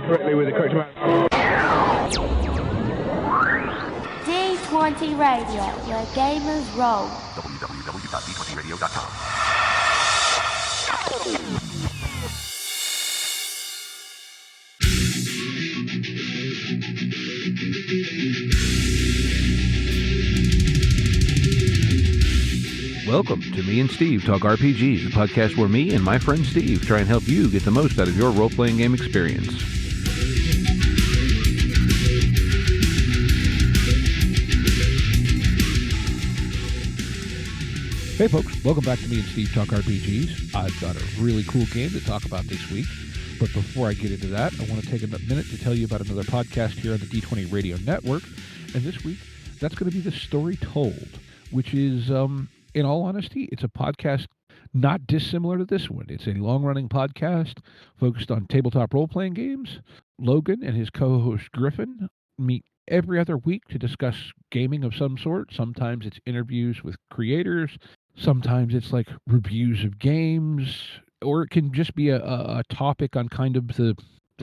correctly with the correct amount. D20 Radio, where gamers roll. www.d20radio.com. Welcome to Me and Steve Talk RPGs, a podcast where me and my friend Steve try and help you get the most out of your role-playing game experience. Hey folks, welcome back to Me and Steve Talk RPGs. I've got a really cool game to talk about this week, but before I get into that, I want to take a minute to tell you about another podcast here on the D20 Radio Network, and this week, that's going to be The Story Told, which is, in all honesty, it's a podcast not dissimilar to this one. It's a long-running podcast focused on tabletop role-playing games. Logan and his co-host Griffin meet every other week to discuss gaming of some sort. Sometimes it's interviews with creators. Sometimes it's like reviews of games. Or it can just be a topic on kind of the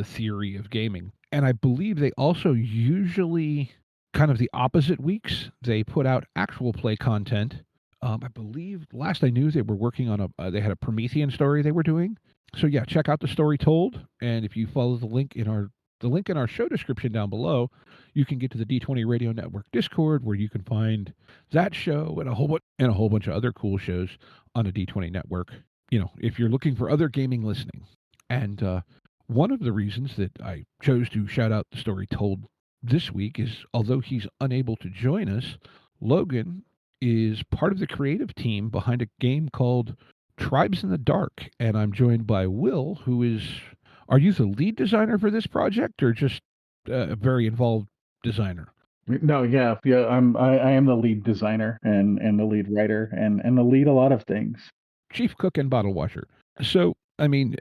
theory of gaming. And I believe they also usually, kind of the opposite weeks, they put out actual play content. I believe last I knew they were working on they had a Promethean story they were doing. So yeah, check out The Story Told. And if you follow the link in our show description down below, you can get to the D20 Radio Network Discord where you can find that show and a whole bunch of other cool shows on the D20 Network. You know, if you're looking for other gaming listening. And one of the reasons that I chose to shout out The Story Told this week is, although he's unable to join us, Logan is part of the creative team behind a game called Tribes in the Dark. And I'm joined by Will, who is, are you the lead designer for this project or just a very involved designer? No, yeah. I am the lead designer and the lead writer and the lead a lot of things. Chief cook and bottle washer. So, I mean,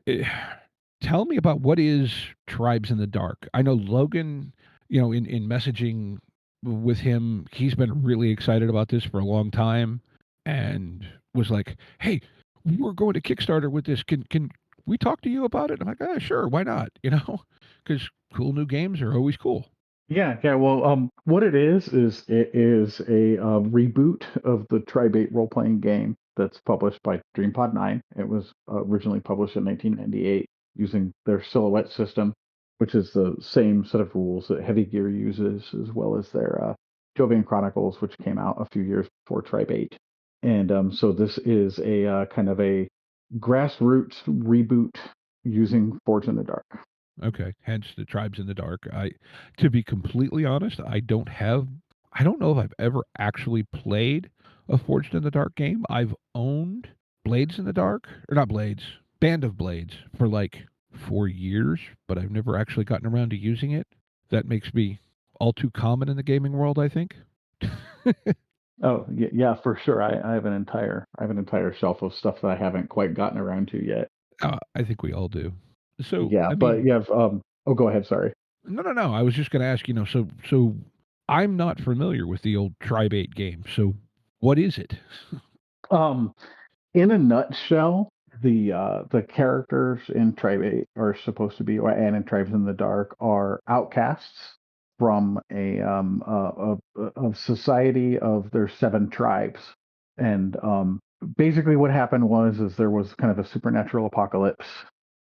tell me about what is Tribes in the Dark. I know Logan, you know, in messaging with him, he's been really excited about this for a long time and was like, hey, we're going to Kickstarter with this. Can we talk to you about it? I'm like, sure, why not? You know, because cool new games are always cool. Yeah. Well, what it is a reboot of the Tribe 8 role-playing game that's published by DreamPod 9. It was originally published in 1998 using their Silhouette system, which is the same set of rules that Heavy Gear uses, as well as their Jovian Chronicles, which came out a few years before Tribe 8. And so this is a kind of a grassroots reboot using Forge in the Dark. Okay, hence the Tribes in the Dark. To be completely honest, I don't know if I've ever actually played a Forged in the Dark game. I've owned Blades in the Dark, or not Blades, Band of Blades for like 4 years, but I've never actually gotten around to using it. That makes me all too common in the gaming world, I think. Oh, yeah, for sure. I have an entire shelf of stuff that I haven't quite gotten around to yet. I think we all do. So yeah, but you have go ahead, sorry. No. I was just going to ask, you know, so I'm not familiar with the old Tribe 8 game. So what is it? In a nutshell, the characters in Tribe 8 are supposed to be, and in Tribes in the Dark, are outcasts from a society of their 7 tribes. And basically what happened is there was kind of a supernatural apocalypse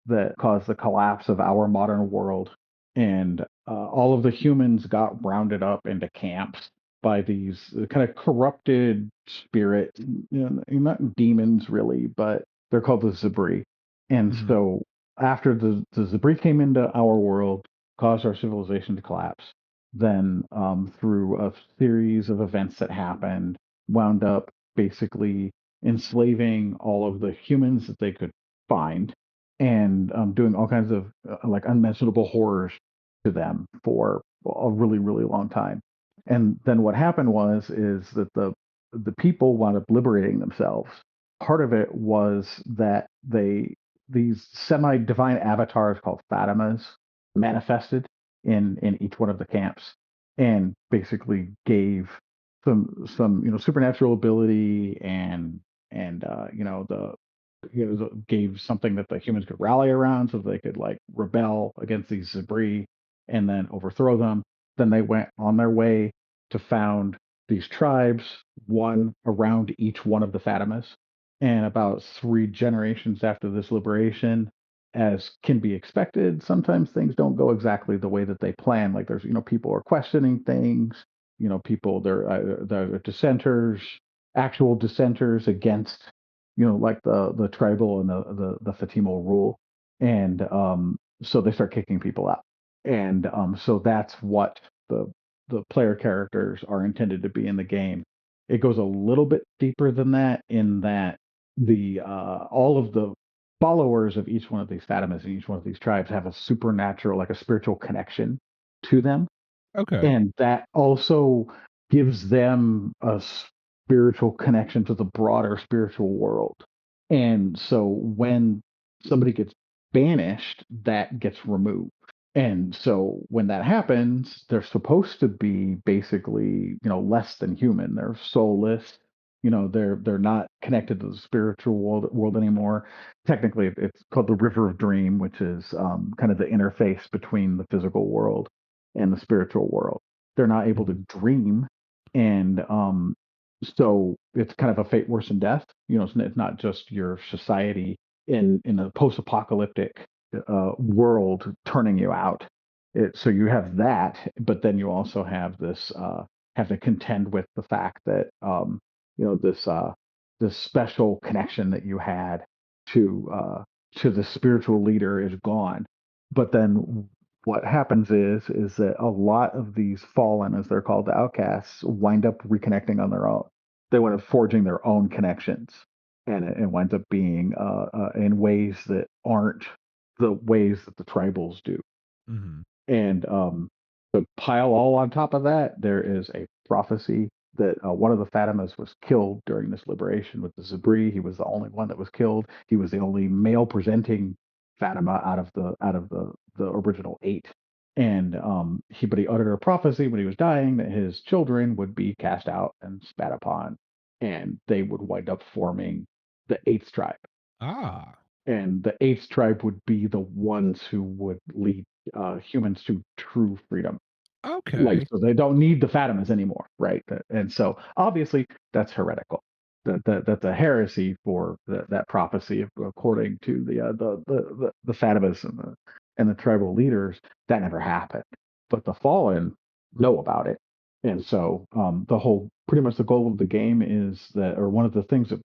that caused the collapse of our modern world. And all of the humans got rounded up into camps by these kind of corrupted spirit, not demons really, but they're called the Zabri. And so after the Zabri came into our world, caused our civilization to collapse, then through a series of events that happened, wound up basically enslaving all of the humans that they could find and doing all kinds of like unmentionable horrors to them for a really, really long time. And then what happened is that the people wound up liberating themselves. Part of it was that these semi-divine avatars called Fatimas manifested in each one of the camps and basically gave some supernatural ability and the gave something that the humans could rally around so they could like rebel against these Zabri and then overthrow them. Then they went on their way to found these tribes, one around each one of the Fatimas. And about 3 generations after this liberation, as can be expected, sometimes things don't go exactly the way that they plan. Like there's, people are questioning things. People they're dissenters, actual dissenters against, like the tribal and the Fatima rule, and so they start kicking people out, and so that's what the player characters are intended to be in the game. It goes a little bit deeper than that in that the all of the followers of each one of these Fatimas and each one of these tribes have a supernatural, like a spiritual connection to them. Okay. And that also gives them a spiritual connection to the broader spiritual world. And so when somebody gets banished, that gets removed. And so when that happens, they're supposed to be basically, less than human. They're soulless. They're not connected to the spiritual world anymore. Technically, it's called the River of Dream, which is kind of the interface between the physical world and the spiritual world. They're not able to Mhm. dream, and so it's kind of a fate worse than death. It's not just your society in a post-apocalyptic world turning you out. So you have that, but then you also have this have to contend with the fact that this this special connection that you had to the spiritual leader is gone. But then what happens is that a lot of these fallen, as they're called, the outcasts, wind up reconnecting on their own. They wind up forging their own connections, and it winds up being in ways that aren't the ways that the tribals do. Mhm. And to pile all on top of that, there is a prophecy that one of the Fatimas was killed during this liberation with the Zabri. He was the only one that was killed. He was the only male presenting Fatima out of the original 8. And he uttered a prophecy when he was dying that his children would be cast out and spat upon, and they would wind up forming the 8th tribe, Ah. and the 8th tribe would be the ones who would lead humans to true freedom. Like, Okay. so they don't need the Fatimas anymore, right? And so obviously that's heretical. That's a heresy for that prophecy, according to the Fatimas and the tribal leaders. That never happened, but the fallen know about it, and so the whole pretty much the goal of the game is that, or one of the things that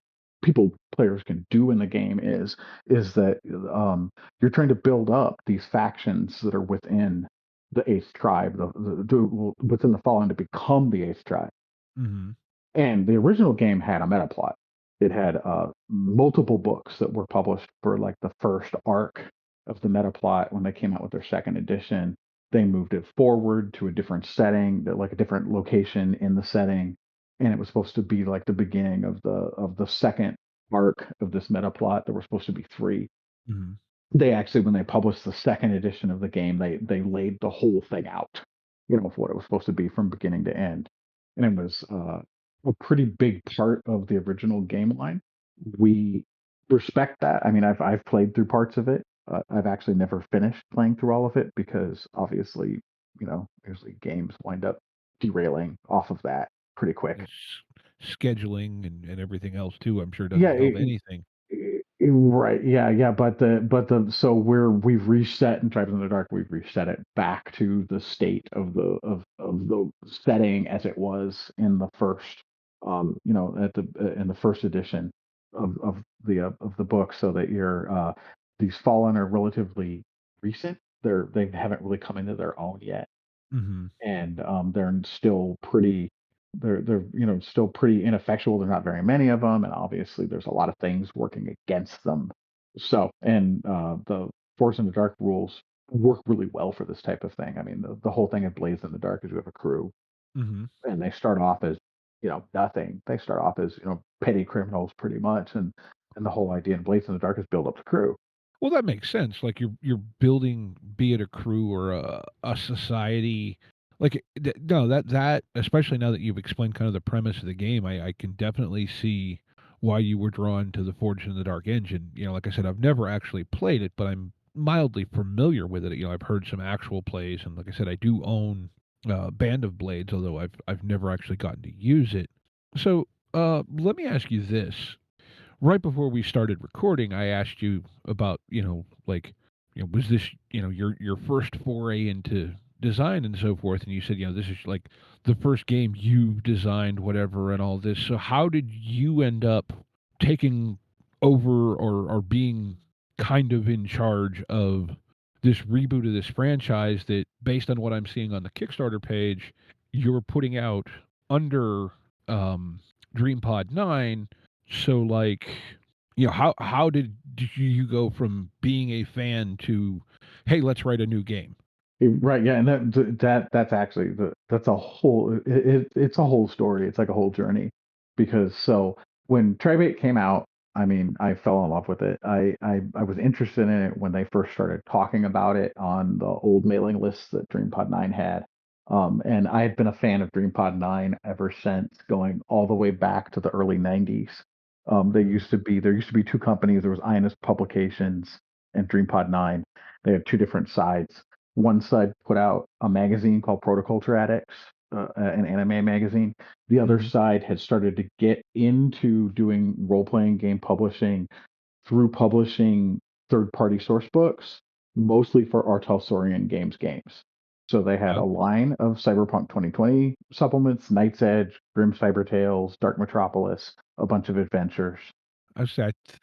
players can do in the game is that you're trying to build up these factions that are within the 8th tribe, within the fallen, to become the 8th tribe. Mhm. And the original game had a meta plot. It had multiple books that were published for like the first arc of the meta plot. When they came out with their second edition, they moved it forward to a different setting, like a different location in the setting, and it was supposed to be like the beginning of the second arc of this meta plot. There were supposed to be 3. Mhm. They actually, when they published the second edition of the game, they laid the whole thing out, for what it was supposed to be from beginning to end, and it was a pretty big part of the original game line. We respect that. I mean, I've played through parts of it. I've actually never finished playing through all of it because obviously, usually games wind up derailing off of that pretty quick. Yes. Scheduling and everything else too, I'm sure Yeah, doesn't help anything. right. Yeah, yeah. But the so we've reset in Tribes in the Dark. We've reset it back to the state of the setting as it was in the first, at the in the first edition of the book, so that these fallen are relatively recent. They haven't really come into their own yet, Mhm. and they're still pretty they're still pretty ineffectual. There's not very many of them, and obviously there's a lot of things working against them. So, and the Force in the Dark rules work really well for this type of thing. I mean, the whole thing in Blaze in the Dark is you have a crew, Mhm. and they start off as nothing. They start off as petty criminals pretty much, and the whole idea in Blaze in the Dark is build up the crew. Well, that makes sense. Like you're building, be it a crew or a society. Like no, that especially now that you've explained kind of the premise of the game, I can definitely see why you were drawn to the Forged in the Dark engine. Like I said, I've never actually played it, but I'm mildly familiar with it. I've heard some actual plays, and like I said, I do own Band of Blades, although I've never actually gotten to use it. So let me ask you this: right before we started recording, I asked you about, like, was this, your first foray into design and so forth, and you said, this is like the first game you designed, whatever, and all this. So how did you end up taking over or being kind of in charge of this reboot of this franchise that, based on what I'm seeing on the Kickstarter page, you're putting out under DreamPod 9? So, like, how did you go from being a fan to, hey, let's write a new game? Right, yeah, and that's actually that's a whole it's a whole story. It's like a whole journey because so when Tribate came out, I mean, I fell in love with it. I was interested in it when they first started talking about it on the old mailing lists that DreamPod 9 had. And I had been a fan of DreamPod 9 ever since, going all the way back to the early 90s. Mhm. There used to be two companies. There was Ionist Publications and DreamPod 9. They had two different sides. One side put out a magazine called Protoculture Addicts, an anime magazine. The other Mhm. side had started to get into doing role playing game publishing through publishing third party source books, mostly for Artelsorian games. So they had a Okay. line of Cyberpunk 2020 supplements, Night's Edge, Grim Cyber Tales, Dark Metropolis, a bunch of adventures. I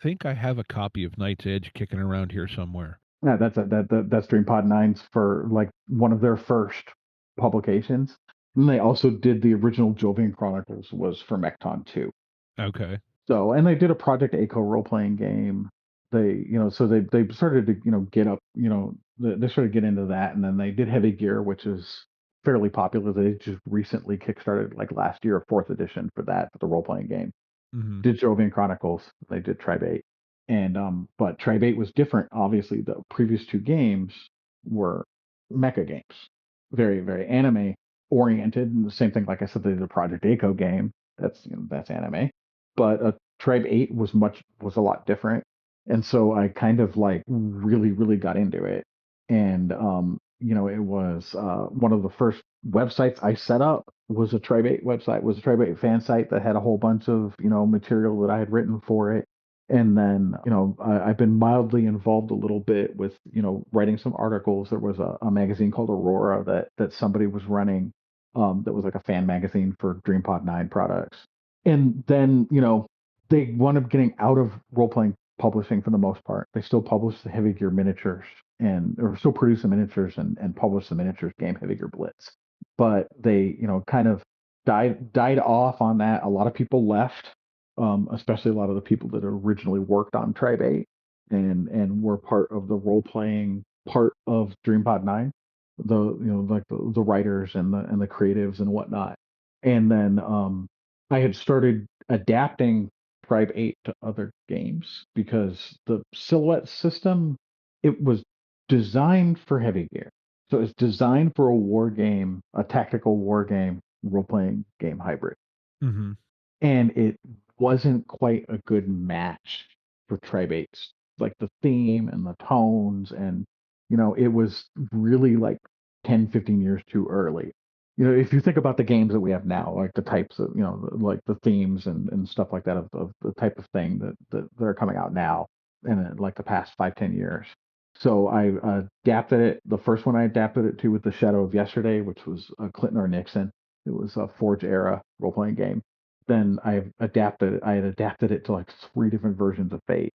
think I have a copy of Night's Edge kicking around here somewhere. Yeah, that's DreamPod Nines for like one of their first publications. And they also did the original Jovian Chronicles was for Mecton too. Okay. So and they did a Project ACO role playing game. So they started to get up, they started to get into that, and then they did Heavy Gear, which is fairly popular. They just recently kickstarted like last year a fourth edition for that for the role playing game. Hmm. Did Jovian Chronicles. They did Tribe 8. And but Tribe 8 was different. Obviously, the previous two games were mecha games. Very, very anime oriented. And the same thing, like I said, they did the Project Echo game. That's anime. But Tribe 8 was a lot different. And so I kind of like really, really got into it. And it was one of the first websites I set up was a Tribate website, was a Tribate fan site that had a whole bunch of, material that I had written for it. And then, I've been mildly involved a little bit with, writing some articles. There was a magazine called Aurora that somebody was running, that was like a fan magazine for DreamPod 9 products. And then, they wound up getting out of role playing publishing for the most part. They still publish the Heavy Gear miniatures and or still produce the miniatures and publish the miniatures game Heavy Gear Blitz. But they, kind of died off on that. A lot of people left, especially a lot of the people that originally worked on Tribe 8 and were part of the role playing part of DreamPod 9, like the writers and the creatives and whatnot. And then I had started adapting Tribe 8 to other games because the silhouette system, it was designed for heavy gear. So it's designed for a war game, a tactical war game, role playing game hybrid. Hmm. And it wasn't quite a good match for Tribates. Like the theme and the tones, and it was really like 10, 15 years too early. If you think about the games that we have now, like the types of, like the themes and stuff like that of the type of thing that are coming out now in like the past 5, 10 years. So I adapted it. The first one I adapted it to with The Shadow of Yesterday, which was Clinton or Nixon. It was a Forge era role playing game. Then I had adapted it to like three different versions of Fate,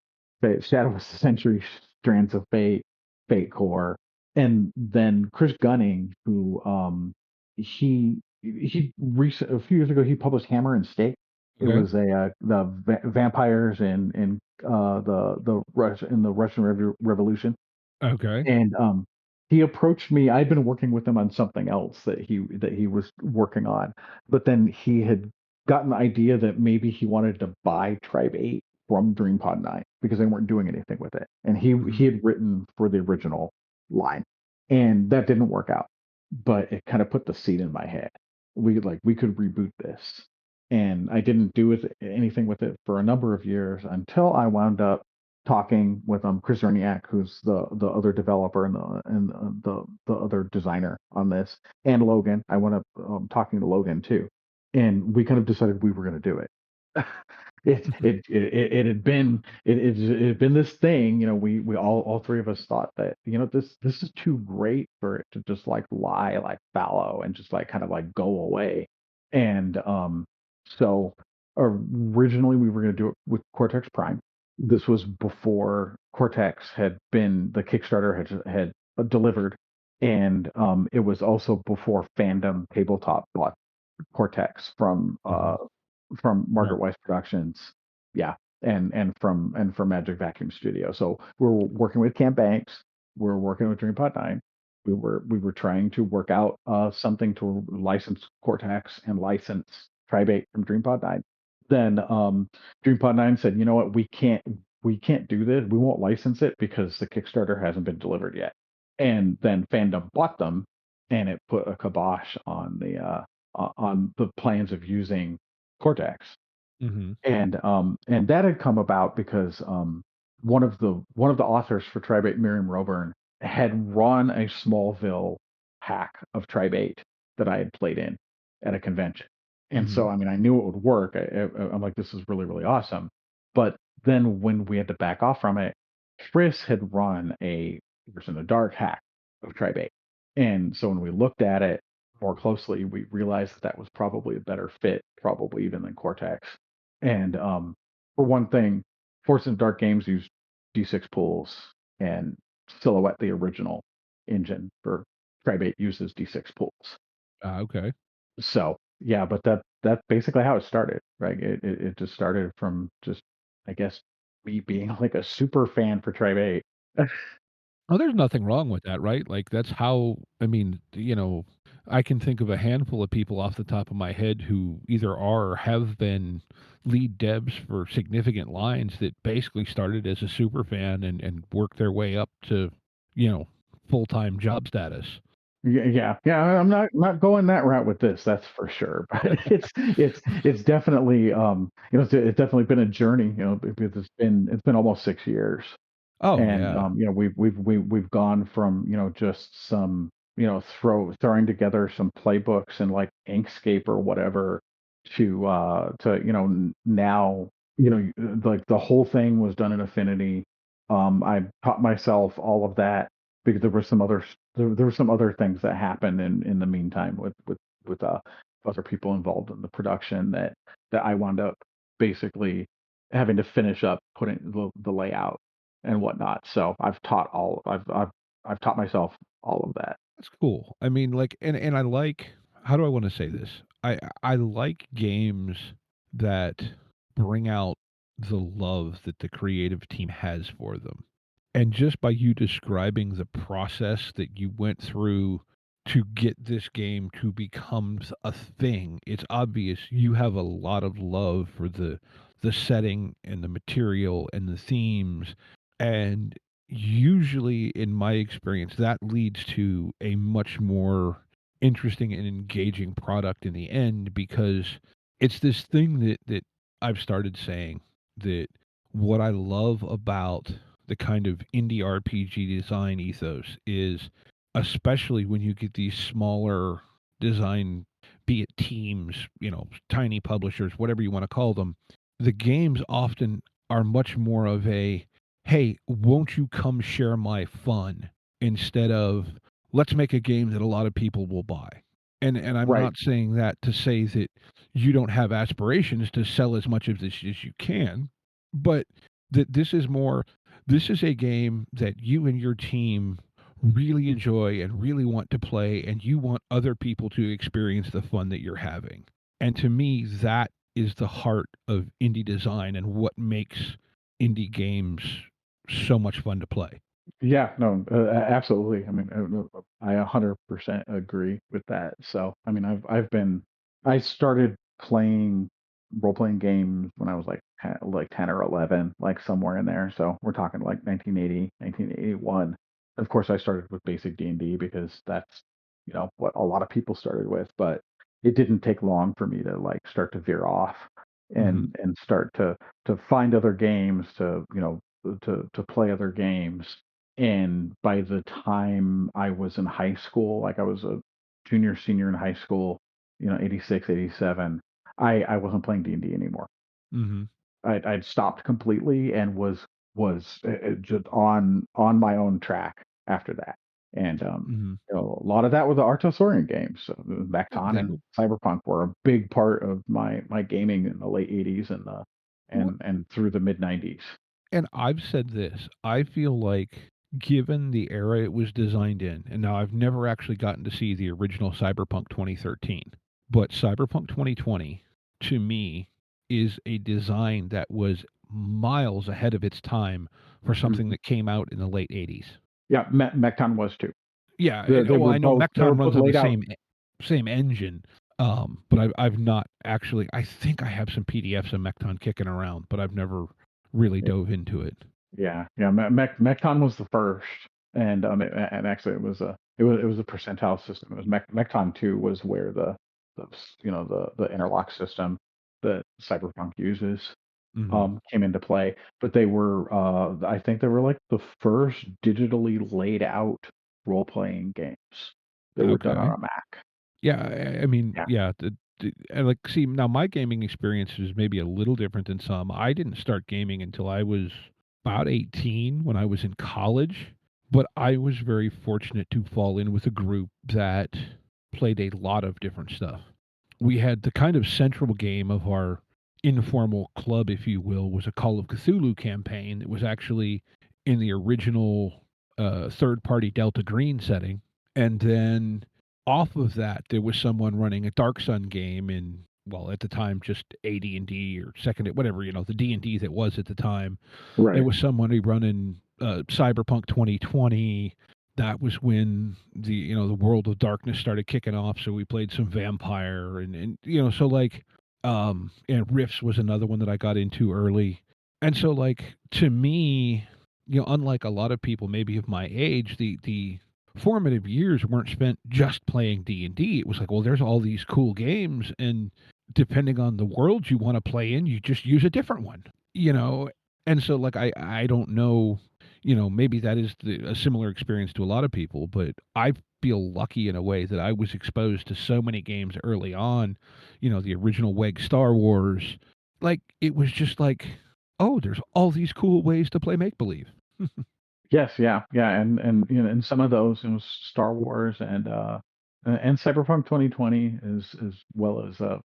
Shadow of the Century, Strands of Fate, Fate Core, and then Chris Gunning, who a few years ago he published Hammer and Stake. It Okay. was vampires in the Russian Revolution. Okay. And he approached me. I'd been working with him on something else that he was working on, but then he had gotten the idea that maybe he wanted to buy Tribe 8 from DreamPod 9 because they weren't doing anything with it. And he Hmm. had written for the original line, and that didn't work out. But it kind of put the seed in my head. We could reboot this. and I didn't do anything with it for a number of years until I wound up talking with Chris Zerniak, who's the other developer and the other designer on this, and Logan. I wound up talking to Logan too, and we kind of decided we were going to do it. It had been it had been this thing, we all three of us thought that, this is too great for it to just like lie like fallow and just like kind of like go away. And so originally we were going to do it with Cortex Prime. This was before Cortex the Kickstarter had delivered, and it was also before Fandom Tabletop bought Cortex Hmm. from Right. Margaret Weiss Productions, yeah, and from Magic Vacuum Studio. So we're working with Camp Banks, we're working with DreamPod 9. We were trying to work out something to license Cortex and license Tribate from DreamPod 9. Then DreamPod 9 said, you know what, we can't do this. We won't license it because the Kickstarter hasn't been delivered yet. And then Fandom bought them, and it put a kibosh on the plans of using Cortex. Hmm. And that had come about because one of the authors for Tribate, Miriam Roburn, had run a Smallville hack of Tribate that I had played in at a convention. And Hmm. so, I mean, I knew it would work. I'm like, this is really, really awesome. But then when we had to back off from it, Chris had run a Fingers in the Dark hack of Tribate. And so when we looked at it more closely, we realized that was probably a better fit, probably even than Cortex. And for one thing, Force and Dark Games use D6 pools, and Silhouette, the original engine for Tribate, uses D6 pools. Okay. So yeah, but that's basically how it started, right? It just started from just, I guess, me being like a super fan for Tribate. Oh, there's nothing wrong with that, right? Like, that's how I mean, I can think of a handful of people off the top of my head who either are or have been lead devs for significant lines that basically started as a super fan and worked their way up to, you know, full-time job status. Yeah. I'm not going that route with this, that's for sure. But it's definitely it's definitely been a journey, because it's been almost 6 years. Oh, And yeah. we've gone from, just some, throwing together some playbooks and like Inkscape or whatever, to now, like the whole thing was done in Affinity. I taught myself all of that because there were some other things that happened in the meantime with other people involved in the production that I wound up basically having to finish up putting the layout and whatnot. So I've taught myself all of that. That's cool. I mean, like, and I like, how do I wanna say this? I like games that bring out the love that the creative team has for them. And just by you describing the process that you went through to get this game to become a thing, it's obvious you have a lot of love for the setting and the material and the themes. And usually, in my experience, that leads to a much more interesting and engaging product in the end, because it's this thing that I've started saying, that what I love about the kind of indie RPG design ethos is, especially when you get these smaller design, be it teams, tiny publishers, whatever you want to call them, the games often are much more of a, hey, won't you come share my fun, instead of, let's make a game that a lot of people will buy. And I'm Right. not saying that to say that you don't have aspirations to sell as much of this as you can, but that this is a game that you and your team really enjoy and really want to play, and you want other people to experience the fun that you're having. And to me, that is the heart of indie design and what makes indie games so much fun to play. Yeah, no, absolutely. I mean, I 100% agree with that. So, I mean, I started playing role-playing games when I was like 10 or 11, like somewhere in there. So we're talking like 1980, 1981. Of course, I started with basic D&D because that's, what a lot of people started with. But it didn't take long for me to like start to veer off Hmm. and start to find other games, to to play other games. And by the time I was in high school, like I was a junior, senior in high school, 86, 87, I wasn't playing D&D anymore. Hmm. I'd stopped completely and was just on my own track after that. And Hmm. a lot of that were the Artosaurian games. So Mecton They and were, Cyberpunk were a big part of my gaming in the late '80s and the well, and through the mid '90s. and I've said this. I feel like, given the era it was designed in, and now I've never actually gotten to see the original Cyberpunk 2013, but Cyberpunk 2020, to me, is a design that was miles ahead of its time for something Mhm. that came out in the late 80s. Yeah, Mecton was too. Yeah, They well, were I know both Mecton runs on the laid out. same engine, but I've not actually. I think I have some PDFs of Mecton kicking around, but I've never really dove into it. Yeah, yeah. Mecton was the first, and and actually it was a percentile system. It was Mecton 2 was where the interlock system that Cyberpunk uses Hmm. came into play. But they were I think they were like the first digitally laid out role playing games that were done on Okay. a Mac. Yeah, I mean, Yeah. yeah, and like, see, now my gaming experience is maybe a little different than some. I didn't start gaming until I was about 18 when I was in college, but I was very fortunate to fall in with a group that played a lot of different stuff. We had the kind of central game of our informal club, if you will, was a Call of Cthulhu campaign that was actually in the original third party Delta Green setting. And then off of that, there was someone running a Dark Sun game in, well, at the time, just AD&D or second, whatever, the D&D that was at the time. There Right. was somebody running Cyberpunk 2020. That was when the World of Darkness started kicking off. So we played some Vampire and so like and Rifts was another one that I got into early. And so like to me, unlike a lot of people maybe of my age, the formative years weren't spent just playing D&D. It was like, well, there's all these cool games, and depending on the world you want to play in, you just use a different one. You know, and so like I don't know, maybe that is a similar experience to a lot of people, but I feel lucky in a way that I was exposed to so many games early on, the original WEG Star Wars. Like it was just like, oh, there's all these cool ways to play make believe. Yes, yeah, yeah, and some of those, Star Wars and Cyberpunk 2020, as well as a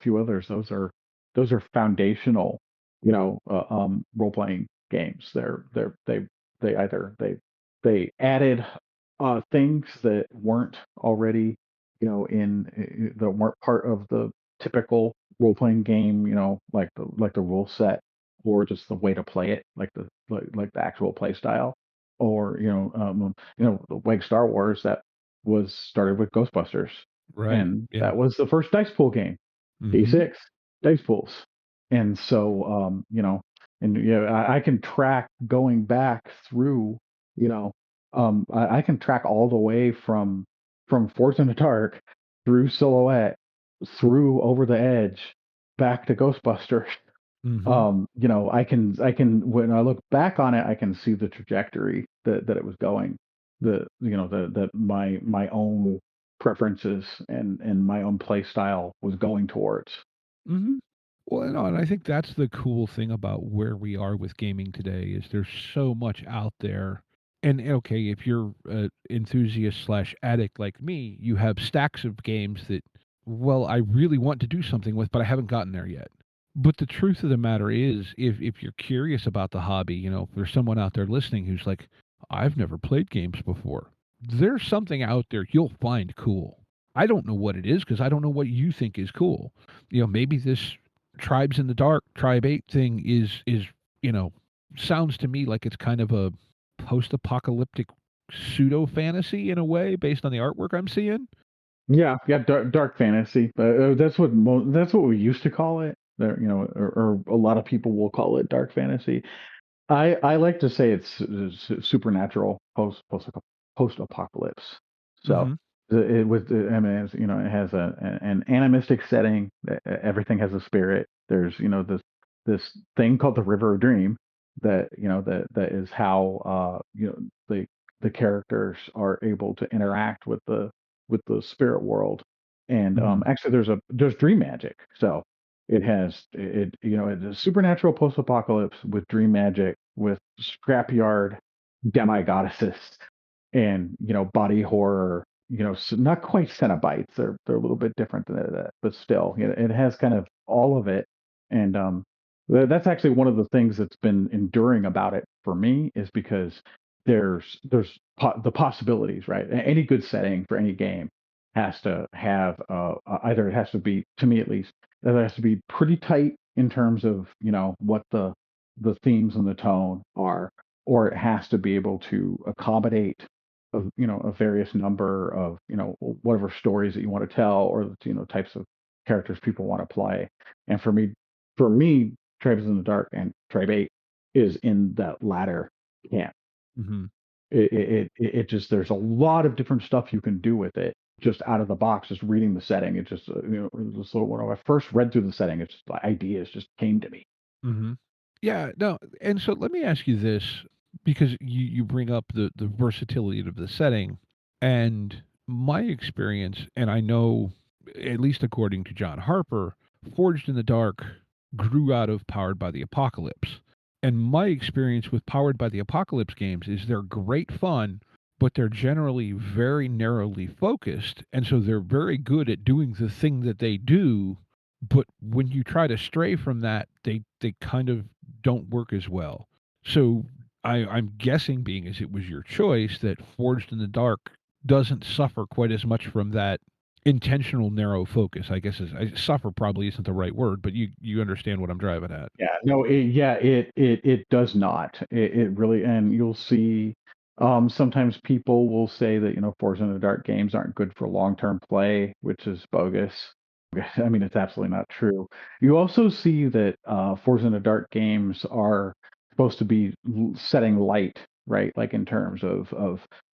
few others. Those are foundational, role playing games. They either they added things that weren't already, that weren't part of the typical role playing game, like the rule set, or just the way to play it, like the actual play style. Or the WEG Star Wars that was started with Ghostbusters, Right. and Yeah. that was the first dice pool game, Hmm. D6 dice pools. And so and I can track going back through, you know I can track all the way from Force in the Dark through Silhouette, through Over the Edge, back to Ghostbusters. Hmm. I can when I look back on it, I can see the trajectory that it was going, that my own preferences and my own play style was going towards. Hmm. Well, and I think that's the cool thing about where we are with gaming today is there's so much out there. And okay, if you're an enthusiast slash addict like me, you have stacks of games that, well, I really want to do something with, but I haven't gotten there yet. But the truth of the matter is, if you're curious about the hobby, if there's someone out there listening who's like, I've never played games before, there's something out there you'll find cool. I don't know what it is because I don't know what you think is cool. Maybe this Tribes in the Dark, Tribe 8 thing is, you know, sounds to me like it's kind of a post-apocalyptic pseudo fantasy in a way based on the artwork I'm seeing. Yeah, yeah, dark fantasy. That's what we used to call it. There, or a lot of people will call it dark fantasy. I like to say it's supernatural post apocalypse. So Hmm. It was, I mean, it has an animistic setting. Everything has a spirit. There's, this thing called the River of Dream that, that is how, the characters are able to interact with the spirit world. And Mhm. actually, there's dream magic. So it's a supernatural post-apocalypse with dream magic, with scrapyard demi-goddesses, and body horror, not quite Cenobites. They're a little bit different than that, but still, it has kind of all of it. And that's actually one of the things that's been enduring about it for me, is because the possibilities, right? Any good setting for any game has to have, either it has to be, to me at least, it has to be pretty tight in terms of what the themes and the tone are, or it has to be able to accommodate a various number of whatever stories that you want to tell, or types of characters people want to play. And for me, Tribes in the Dark and Tribe 8 is in that latter camp. Mhm. It just, there's a lot of different stuff you can do with it just out of the box. Just reading the setting, it just just when I first read through the setting, it's just the ideas just came to me. Mhm. Yeah, no, and so let me ask you this, because you bring up the versatility of the setting, and my experience, and I know, at least according to John Harper, Forged in the Dark grew out of Powered by the Apocalypse. And my experience with Powered by the Apocalypse games is they're great fun, but they're generally very narrowly focused, and so they're very good at doing the thing that they do, but when you try to stray from that, they kind of don't work as well. So I'm guessing, being as it was your choice, that Forged in the Dark doesn't suffer quite as much from that intentional narrow focus. I guess suffer probably isn't the right word, but you understand what I'm driving at. Yeah, no, it does not. It really, and you'll see, sometimes people will say that, Forza in the Dark games aren't good for long-term play, which is bogus. I mean, it's absolutely not true. You also see that Forza in the Dark games are supposed to be setting light, right? Like, in terms of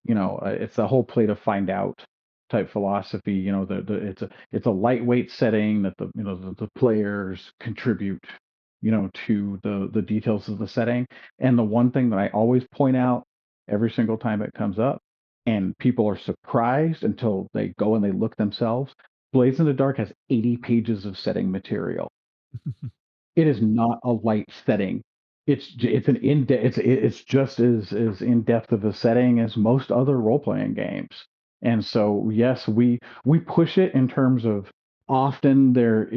it's the whole play to find out type philosophy. It's a lightweight setting that the players contribute to the details of the setting. And the one thing that I always point out every single time it comes up, and people are surprised until they go and they look themselves, Blaze in the Dark has 80 pages of setting material. It is not a light setting. It's an in it's just as in depth of a setting as most other role playing games. And so yes, we push it in terms of, often there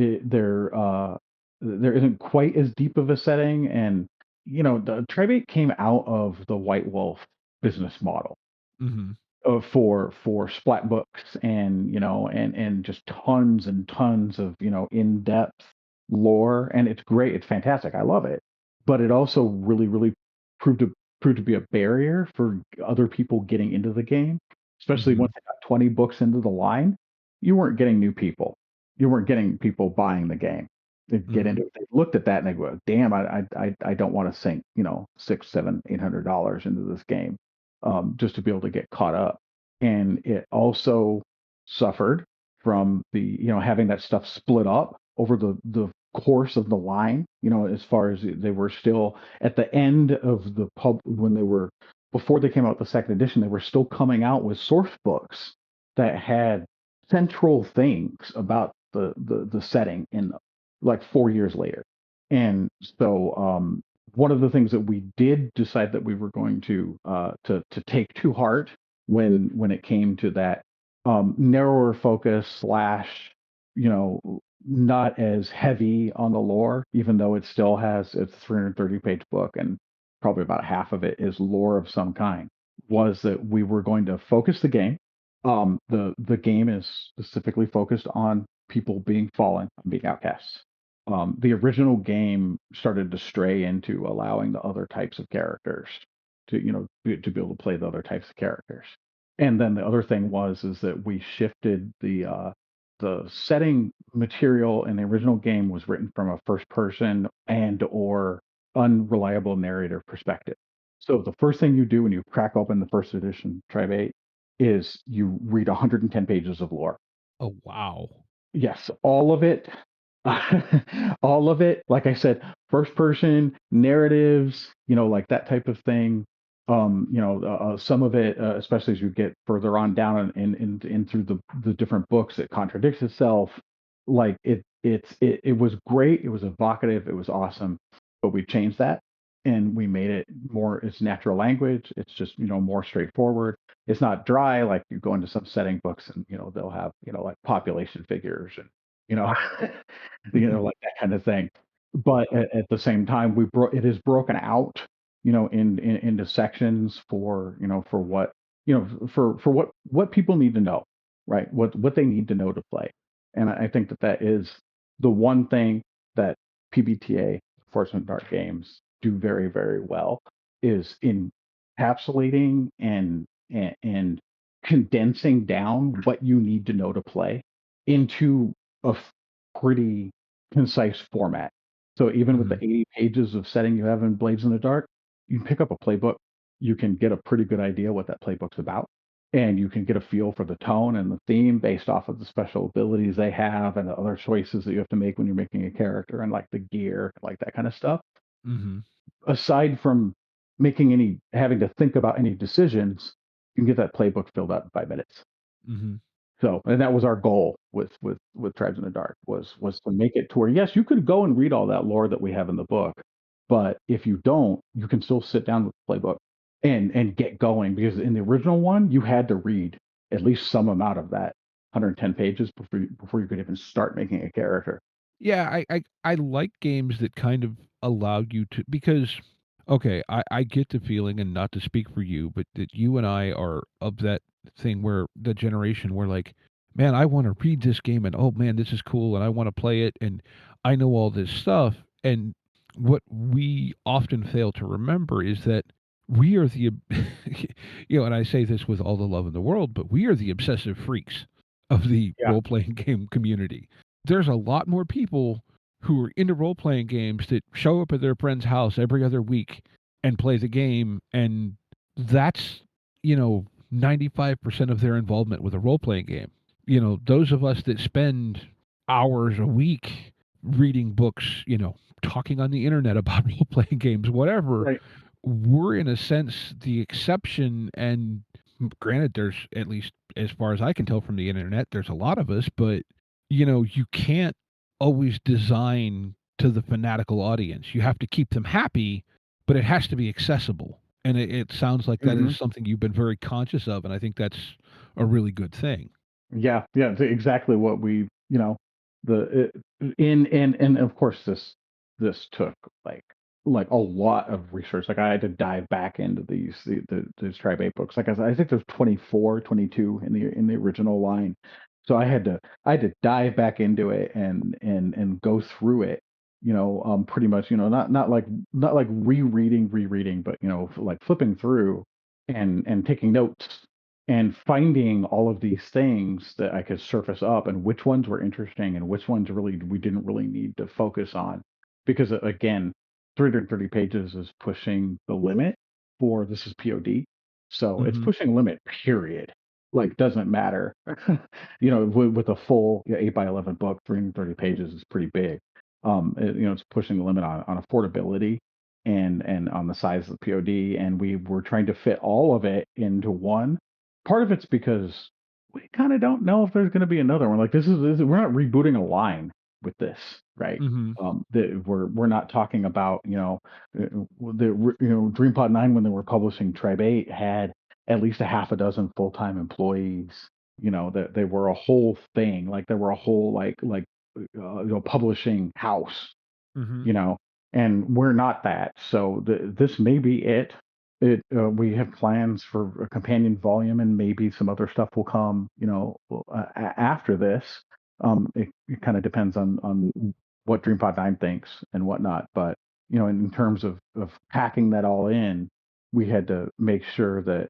isn't quite as deep of a setting. And the Tribate came out of the White Wolf business model, Mhm. for splat books, and and just tons and tons of in-depth lore. And it's great, it's fantastic, I love it. But it also really proved to proved to be a barrier for other people getting into the game, especially Mhm. once they got 20 books into the line. You weren't getting new people, you weren't getting people buying the game. They get Mhm. into it, they looked at that and they go, damn, I don't want to sink six, seven, $800 into this game, just to be able to get caught up. And it also suffered from the having that stuff split up over the course of the line. As far as they were still at the end of the pub, when they were, before they came out with the second edition, they were still coming out with source books that had central things about the setting in them, like 4 years later. And so one of the things that we did decide that we were going to take to heart when it came to that narrower focus slash, not as heavy on the lore, even though it still has its 330-page book, and probably about half of it is lore of some kind, was that we were going to focus the game. The game is specifically focused on people being fallen, being outcasts. The original game started to stray into allowing the other types of characters to be able to play the other types of characters. And then the other thing is that we shifted the setting material in the original game was written from a first person and or unreliable narrator perspective. So the first thing you do when you crack open the first edition Tribe 8 is you read 110 pages of lore. Oh, wow. Yes, all of it. All of it. Like I said, first person narratives, like that type of thing. Some of it, especially as you get further on down in through the different books, it contradicts itself. Like it was great. It was evocative. It was awesome. But we changed that and we made it more. It's natural language. It's just more straightforward. It's not dry like you go into some setting books and they'll have like population figures and you know like that kind of thing. But at the same time, it is broken out, into sections for for what for what people need to know, right? What they need to know to play. And I think that is the one thing that PBTA, Fortune Dark Games, do very, very well is encapsulating and condensing down what you need to know to play into a pretty concise format. So even with the Mhm. 80 pages of setting you have in Blades in the Dark, you can pick up a playbook. You can get a pretty good idea what that playbook's about, and you can get a feel for the tone and the theme based off of the special abilities they have and the other choices that you have to make when you're making a character and like the gear, like that kind of stuff. Mhm. Aside from having to think about any decisions, you can get that playbook filled out in 5 minutes. Mhm. So, and that was our goal with Tribes in the Dark was to make it to where yes, you could go and read all that lore that we have in the book, but if you don't, you can still sit down with the playbook and get going because in the original one, you had to read at least some amount of that 110 pages before you could even start making a character. Yeah, I like games that kind of allow you to, because okay, I get the feeling, and not to speak for you, but that you and I are of that thing where the generation where like, man, I want to read this game and oh man, this is cool and I want to play it and I know all this stuff. And what we often fail to remember is that we are the and I say this with all the love in the world, but we are the obsessive freaks of the Yeah. role playing game community. There's a lot more people who are into role playing games that show up at their friend's house every other week and play the game, and that's, 95% of their involvement with a role playing game. Those of us that spend hours a week reading books, talking on the internet about role playing games, whatever, Right. we're in a sense the exception. And granted, there's, at least as far as I can tell from the internet, there's a lot of us, but you can't always design to the fanatical audience. You have to keep them happy, but it has to be accessible. And it sounds like that Mhm. is something you've been very conscious of, and I think that's a really good thing. Yeah, yeah, it's exactly what we, the and of course this took like a lot of research. Like I had to dive back into these Tribe 8 books. Like I think there's 24, 22 in the original line. So I had to dive back into it and go through it, pretty much, not like rereading, but like flipping through and taking notes and finding all of these things that I could surface up and which ones were interesting and which ones really we didn't really need to focus on. Because again, 330 pages is pushing the limit for this is POD. So it's Mhm. pushing limit, period. Like doesn't matter. With a full 8 by 11 book, 330 pages is pretty big. It's pushing the limit on affordability and on the size of the POD. And we were trying to fit all of it into one. Part of it's because we kind of don't know if there's going to be another one. Like we're not rebooting a line with this, right? Mhm. That we're not talking about DreamPod 9 when they were publishing Tribe 8 had at least a half a dozen full time employees. That they were a whole thing, like they were a whole publishing house, Mhm. you know, and we're not that. So this may be it. We have plans for a companion volume, and maybe some other stuff will come, after this. It kind of depends on what DreamPod 9 thinks and whatnot. But in terms of packing that all in, we had to make sure that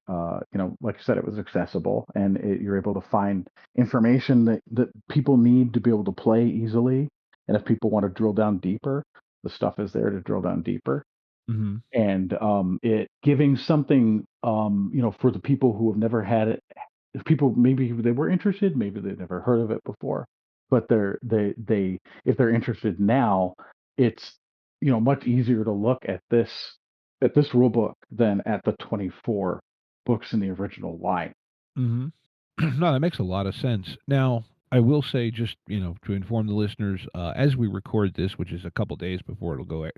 like I said, it was accessible and you're able to find information that people need to be able to play easily. And if people want to drill down deeper, the stuff is there to drill down deeper. Mhm. And it giving something for the people who have never had it if people, maybe they were interested, maybe they'd never heard of it before, but they if they're interested now, it's much easier to look at this rule book than at the 24 books in the original line. Hmm. No, that makes a lot of sense. Now, I will say, just to inform the listeners, as we record this, which is a couple days before it'll go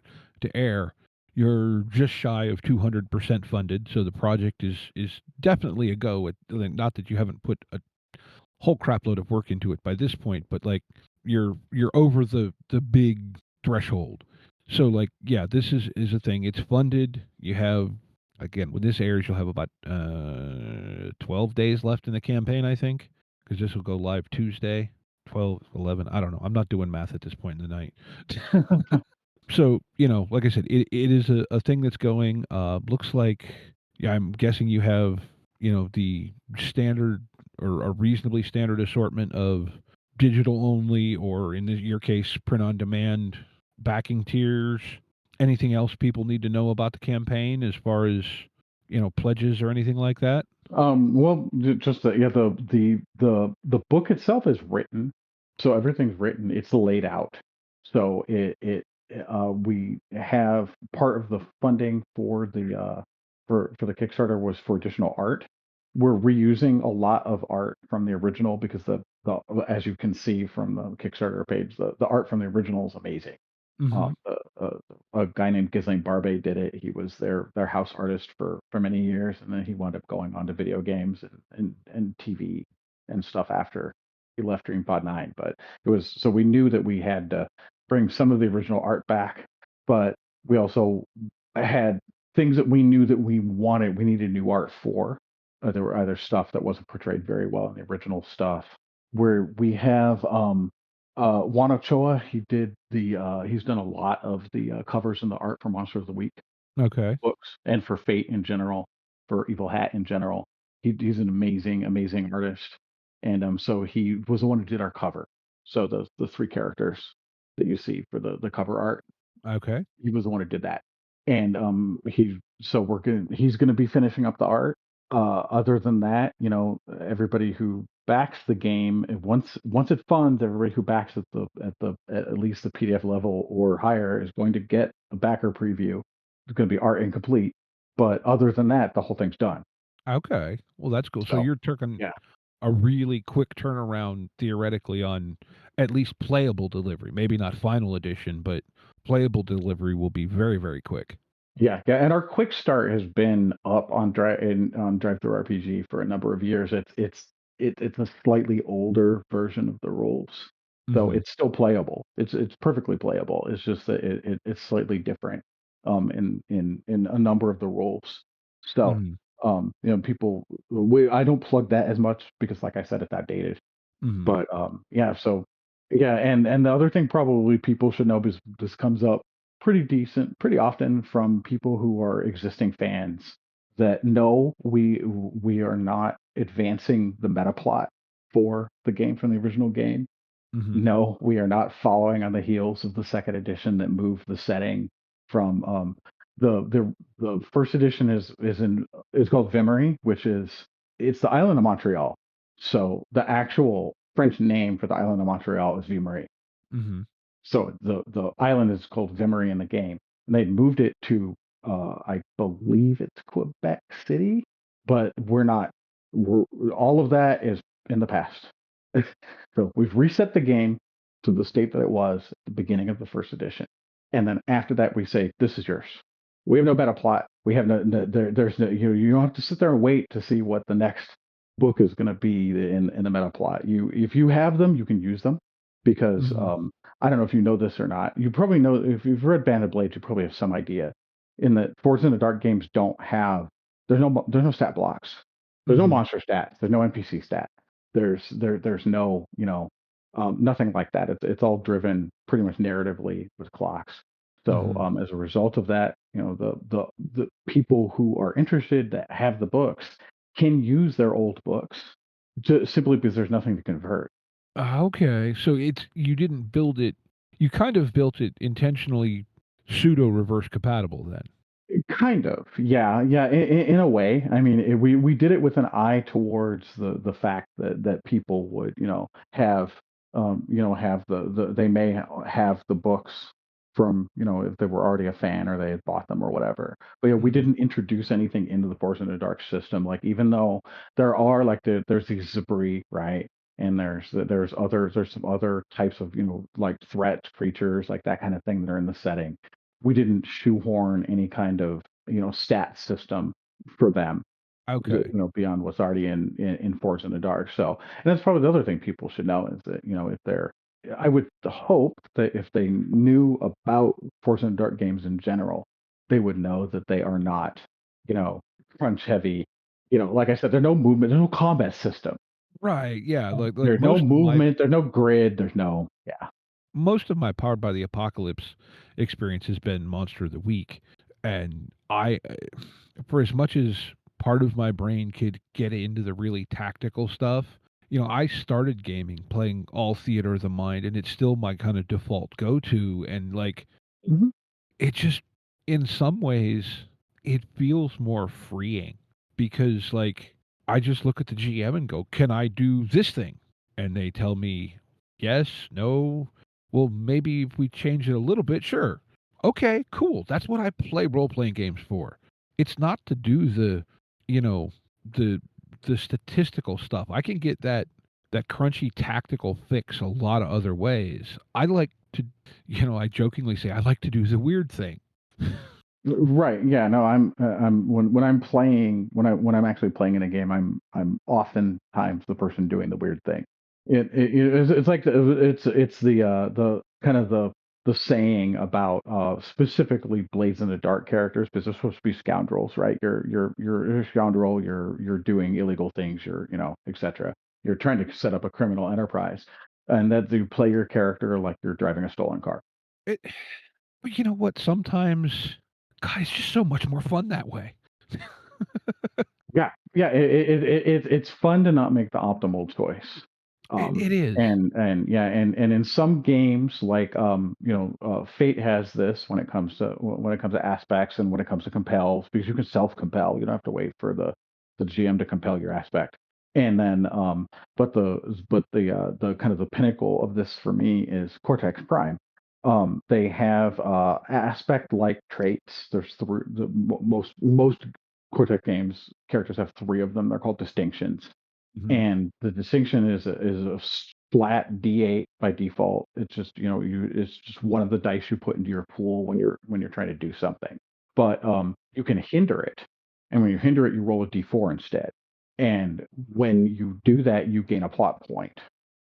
to air, you're just shy of 200% funded. So the project is definitely a go. Not that you haven't put a whole crap load of work into it by this point, but like you're over the big threshold. So like, yeah, this is a thing. It's funded. You have, again, when this airs, you'll have about 12 days left in the campaign, I think, because this will go live Tuesday. 12, 11, I don't know. I'm not doing math at this point in the night. So, like I said, it is a thing that's going. Looks like, yeah, I'm guessing you have, the standard or a reasonably standard assortment of digital only, or in your case, print on demand backing tiers. Anything else people need to know about the campaign as far as, pledges or anything like that? Well, just the, yeah, the book itself is written, so everything's written. It's laid out, so we have part of the funding for for the Kickstarter was for additional art. We're reusing a lot of art from the original because the as you can see from the Kickstarter page, the art from the original is amazing. Mm-hmm. Um, a guy named Ghislaine Barbe did it. He was their house artist for many years, and then he wound up going on to video games and TV and stuff after he left DreamPod 9. But it was, so we knew that we had to bring some of the original art back, but we also had things that we knew that we wanted. We needed new art for. There were either stuff that wasn't portrayed very well in the original stuff. Where we have Juan Ochoa, he's done a lot of the covers and the art for Monster of the Week Okay. books and for Fate in general, for Evil Hat in general. He's an amazing artist, and so he was the one who did our cover. So the three characters that you see for the cover art, Okay. he was the one who did that. And he's gonna be finishing up the art. Other than that, everybody who backs the game, and once it funds, everybody who backs at least the PDF level or higher is going to get a backer preview. It's going to be art incomplete, but other than that, the whole thing's done. Okay. Well, that's cool. So So you're talking yeah, a really quick turnaround theoretically on at least playable delivery. Maybe not final edition, but playable delivery will be very, very quick. yeah. And our quick start has been up on Drive Through RPG for a number of years. It's a slightly older version of the rules, so Hmm. it's still playable. It's perfectly playable. It's just that it's slightly different in a number of the rules. So Hmm. people, I don't plug that as much because, like I said, it's outdated. Hmm. But yeah, so yeah, and the other thing probably people should know, because this comes up pretty often from people who are existing fans, that no, we are not advancing the meta plot for the game from the original game. Hmm. No, we are not following on the heels of the second edition that moved the setting from the first edition is called Vimery, which is, it's the island of Montreal. So the actual French name for the island of Montreal is Vimery. Hmm. So the island is called Vimery in the game, and they moved it to I believe it's Quebec City, but we're not. We're, all of that is in the past. So we've reset the game to the state that it was at the beginning of the first edition, and then after that we say this is yours. We have no meta plot. We have there's no, you don't have to sit there and wait to see what the next book is going to be in the meta plot. If you have them, you can use them, because Hmm. I don't know if you know this or not. You probably know, if you've read Band of Blades, you probably have some idea. In the Forged in the Dark games don't have, there's no stat blocks. There's no Hmm. monster stats. There's no NPC stat. There's no, nothing like that. It's all driven pretty much narratively with clocks. So Hmm. as a result of that, the people who are interested that have the books can use their old books, simply because there's nothing to convert. Okay. So you didn't build it. You kind of built it intentionally pseudo reverse compatible then. Kind of, yeah, yeah. In a way, I mean, we did it with an eye towards the fact that people would, have they may have the books from, if they were already a fan or they had bought them or whatever. But yeah, we Mhm. didn't introduce anything into the Force in the Dark system. Like, even though there are like there's these Zabri, right? And there's some other types of, like threat creatures, like that kind of thing that are in the setting. We didn't shoehorn any kind of, stat system for them, Okay. beyond what's already in Force in the Dark. So, and that's probably the other thing people should know is that, if they're, I would hope that if they knew about Force in the Dark games in general, they would know that they are not, you know, crunch heavy. Like I said, there's no movement, there's no combat system. Right, yeah, like There's no movement, there's no grid, there's no, yeah. most of my Powered by the Apocalypse experience has been Monster of the Week, and for as much as part of my brain could get into the really tactical stuff, I started gaming playing all Theater of the Mind, and it's still my kind of default go-to, and, like, Mhm. it just in some ways, it feels more freeing because, like, I just look at the GM and go, "Can I do this thing?" And they tell me, "Yes, no, well, maybe if we change it a little bit, sure." Okay, cool. That's what I play role-playing games for. It's not to do you know, the the statistical stuff. I can get that crunchy tactical fix a lot of other ways. I like to I jokingly say I like to do the weird thing. Right. Yeah. No. I'm when I'm playing when I'm actually playing in a game, I'm oftentimes the person doing the weird thing. It's like it's the kind of the saying about specifically Blades in the Dark characters, because they're supposed to be scoundrels, right? You're a scoundrel. You're doing illegal things. You're, etc. You're trying to set up a criminal enterprise, and that you play your character like you're driving a stolen car. It But you know what? Sometimes, God, it's just so much more fun that way. Yeah, yeah, it's fun to not make the optimal choice. It is. And yeah, and in some games, like, Fate has this when it comes to aspects and when it comes to compels, because you can self compel. You don't have to wait for the GM to compel your aspect. And then, the kind of the pinnacle of this for me is Cortex Prime. They have aspect like traits. There's three. Most Cortex games characters have three of them. They're called distinctions, Mhm. and the distinction is a flat D8 by default. It's just, it's just one of the dice you put into your pool when you're trying to do something. But you can hinder it, and when you hinder it, you roll a D4 instead. And when you do that, you gain a plot point.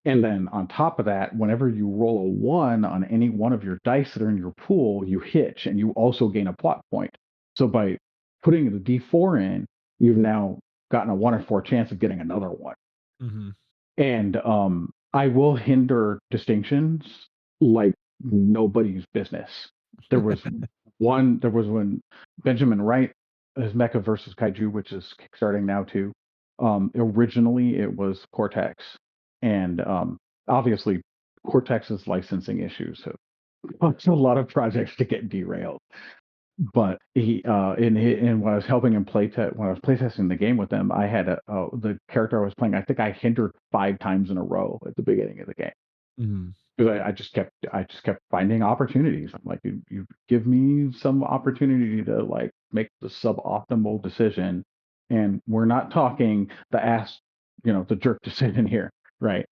And then on top of that, whenever you roll a one on any one of your dice that are in your pool, you hitch and you also gain a plot point. So by putting the D4 in, you've now gotten a 1 in 4 chance of getting another one. Mhm. And I will hinder distinctions like nobody's business. There was there was when Benjamin Wright, his Mecha versus Kaiju, which is kickstarting now too. Originally it was Cortex, and obviously Cortex's licensing issues have caused a lot of projects to get derailed. But when I was helping him when I was playtesting the game with them, I had the character I was playing. I think I hindered 5 times in a row at the beginning of the game, Mhm. because I just kept finding opportunities. I'm like, you give me some opportunity to like make the suboptimal decision, and we're not talking the jerk decision here, right?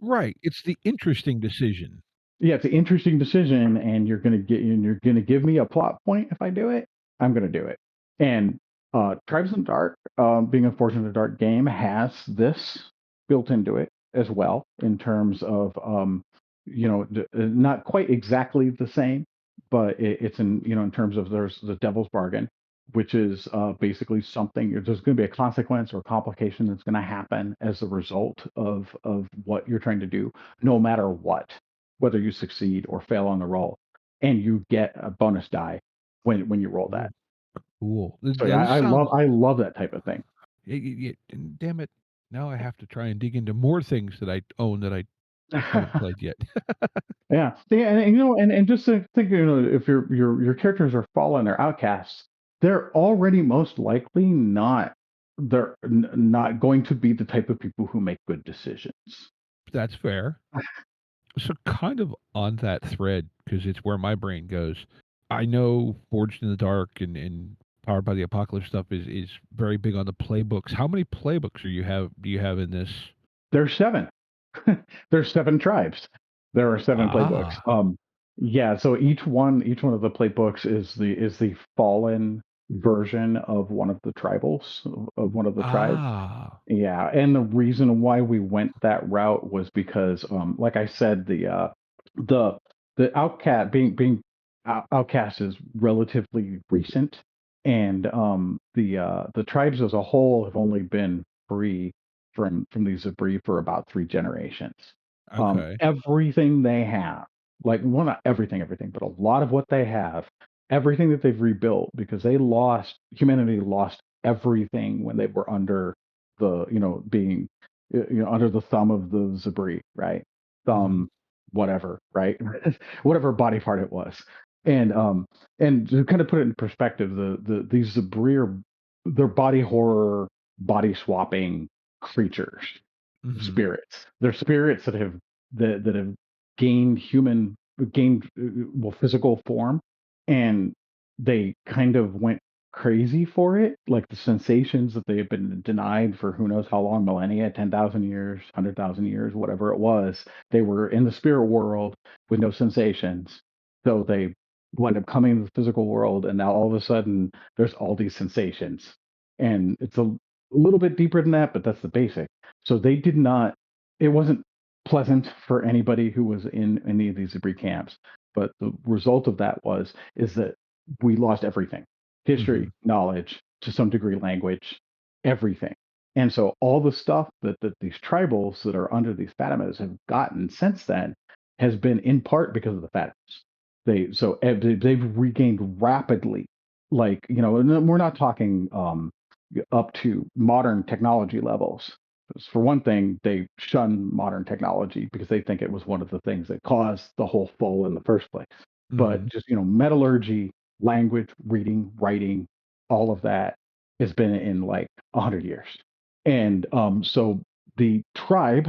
Right. It's the interesting decision. Yeah, it's an interesting decision, and you're gonna give me a plot point if I do it. I'm gonna do it. And Tribes in the Dark, being a Fortune in the Dark game, has this built into it as well in terms of not quite exactly the same, but it's in terms of there's the Devil's Bargain, which is basically something there's going to be a consequence or complication that's going to happen as a result of what you're trying to do, no matter what, whether you succeed or fail on the roll, and you get a bonus die when you roll that. Ooh, cool. So Yeah, yeah, this sounds I love that type of thing. and damn it, now I have to try and dig into more things that I own that I haven't played yet. Yeah, yeah, and just to think, if your characters are fallen or outcasts, they're already most likely not not going to be the type of people who make good decisions. That's fair. So, kind of on that thread, because it's where my brain goes. I know Forged in the Dark and Powered by the Apocalypse stuff is very big on the playbooks. How many playbooks do you have in this? There's seven. There's seven tribes. There are seven playbooks. Ah, Yeah, so each one of the playbooks is the fallen version of one of the tribals of one of the tribes. ah, Yeah, and the reason why we went that route was because, like I said, the the outcast outcast is relatively recent, and the tribes as a whole have only been free from these debris for about 3 generations. okay. Everything they have, like, well, not everything, but a lot of what they have, everything that they've rebuilt, because humanity lost everything when they were under being under the thumb of the Zabri, right? Hmm. Thumb, whatever, right? Whatever body part it was. And to kind of put it in perspective, these Zabri are, they're body horror, body swapping creatures, Hmm. spirits. They're spirits that have gained well, physical form, and they kind of went crazy for it, like the sensations that they have been denied for who knows how long, millennia, 10,000 years, 100,000 years, whatever it was. They were in the spirit world with no sensations. So they wind up coming to the physical world, and now all of a sudden there's all these sensations. And it's a little bit deeper than that, but that's the basic. So they did not, it wasn't pleasant for anybody who was in any of these debris camps. But the result of that is that we lost everything: Hmm. history, knowledge, to some degree, language, everything. And so all the stuff that these tribals that are under these Fatimas have gotten since then has been in part because of the Fatimas. They've regained rapidly, like, and we're not talking up to modern technology levels. For one thing, they shun modern technology because they think it was one of the things that caused the whole fall in the first place. But Hmm. just, metallurgy, language, reading, writing, all of that has been in like 100 years. And so the tribe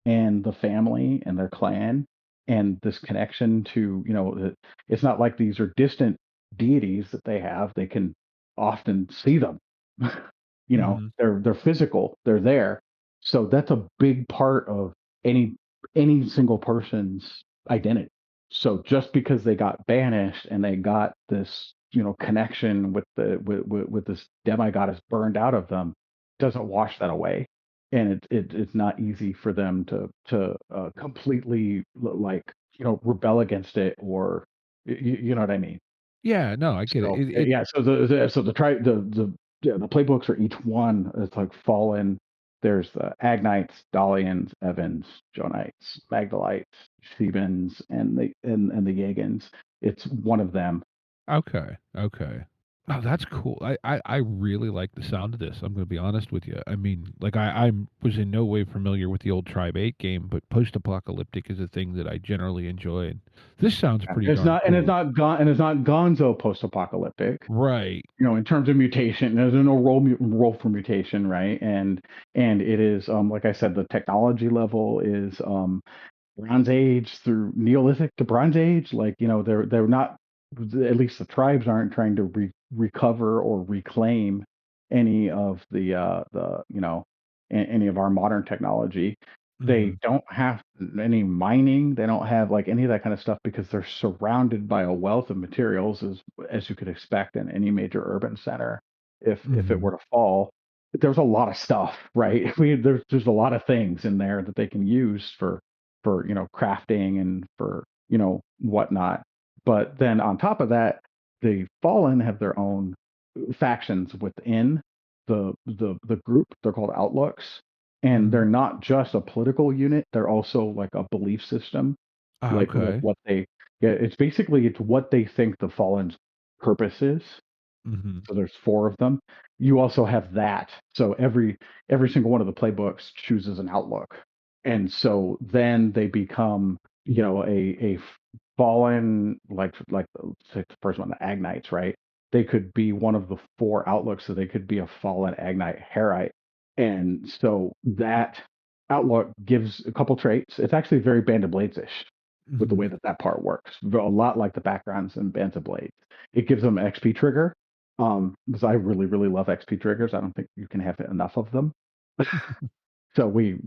and the family and their clan and this connection to, it's not like these are distant deities that they have. They can often see them. Hmm. They're physical, they're there. So that's a big part of any any single person's identity. So just because they got banished and they got this, connection with with this demigoddess burned out of them, doesn't wash that away. And it's not easy for them to completely like, rebel against it, or you know what I mean. Yeah, no, I get it. So yeah, so the try yeah, the playbooks are each one. It's like Fallen. There's the Agnites, Dalians, Evans, Jonites, Magdalites, Shebans, and the Yagans. It's one of them. Okay, okay. Oh, that's cool. I really like the sound of this. I'm going to be honest with you. I mean, like I was in no way familiar with the old Tribe 8 game, but post-apocalyptic is a thing that I generally enjoy. And this sounds pretty darn cool. It's not Gonzo post-apocalyptic. Right. In terms of mutation, there's no role for mutation, right? And it is, like I said, the technology level is Bronze Age through Neolithic to Bronze Age. Like, they're not, at least the tribes aren't trying to recover or reclaim any of any of our modern technology. They Mhm. don't have any mining. They don't have like any of that kind of stuff because they're surrounded by a wealth of materials, as you could expect in any major urban center. If it Mhm. were to fall, there's a lot of stuff, right? There's a lot of things in there that they can use for crafting and for whatnot. But then on top of that, the Fallen have their own factions within the group. They're called outlooks, and they're Mhm. not just a political unit. They're also like a belief system, Ah, like okay. what they, yeah, it's what they think the Fallen's purpose is. Mhm. So there's four of them. You also have that. So every single one of the playbooks chooses an outlook, and so then they become, a fallen, like say the first one, the Agnites, right? they could be one of the four outlooks, so they could be a fallen Agnite Herite. And so that outlook gives a couple traits. It's actually very Band of Blades-ish with the Hmm. way that that part works. A lot like the backgrounds in Band of Blades. It gives them XP trigger. Because I really, really love XP triggers. I don't think you can have enough of them. So we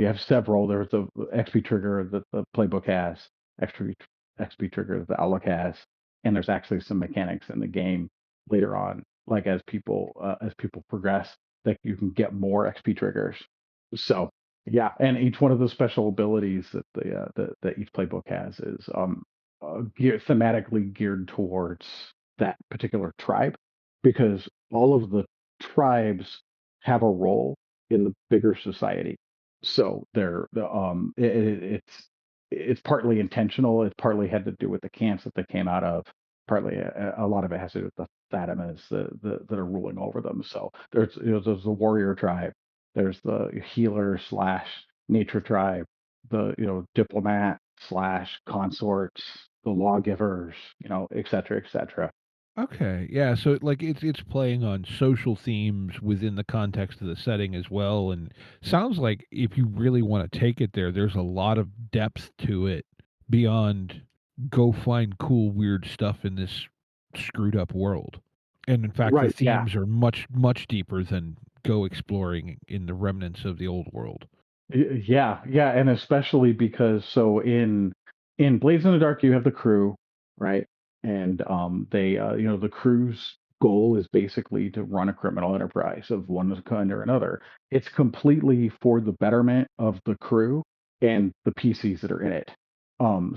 have several. There's the XP trigger that the playbook has, XP trigger that the Outlook has, and there's actually some mechanics in the game later on, like as people progress, that you can get more XP triggers. So yeah, and each one of the special abilities that that each playbook has is thematically geared towards that particular tribe, because all of the tribes have a role in the bigger society. So it's partly intentional. It partly had to do with the camps that they came out of. Partly, a lot of it has to do with the Thatamas that are ruling over them. So there's the warrior tribe, there's the healer slash nature tribe, the diplomat slash consorts, the lawgivers, et cetera, et cetera. Okay, yeah. So like it's playing on social themes within the context of the setting as well, and sounds like if you really want to take it there, there's a lot of depth to it beyond go find cool weird stuff in this screwed up world. And in fact, the Right. Yeah. themes are much deeper than go exploring in the remnants of the old world. Yeah, yeah, and especially because so in Blades in the Dark you have the crew, right? And they the crew's goal is basically to run a criminal enterprise of one kind or another. It's completely for the betterment of the crew and the PCs that are in it.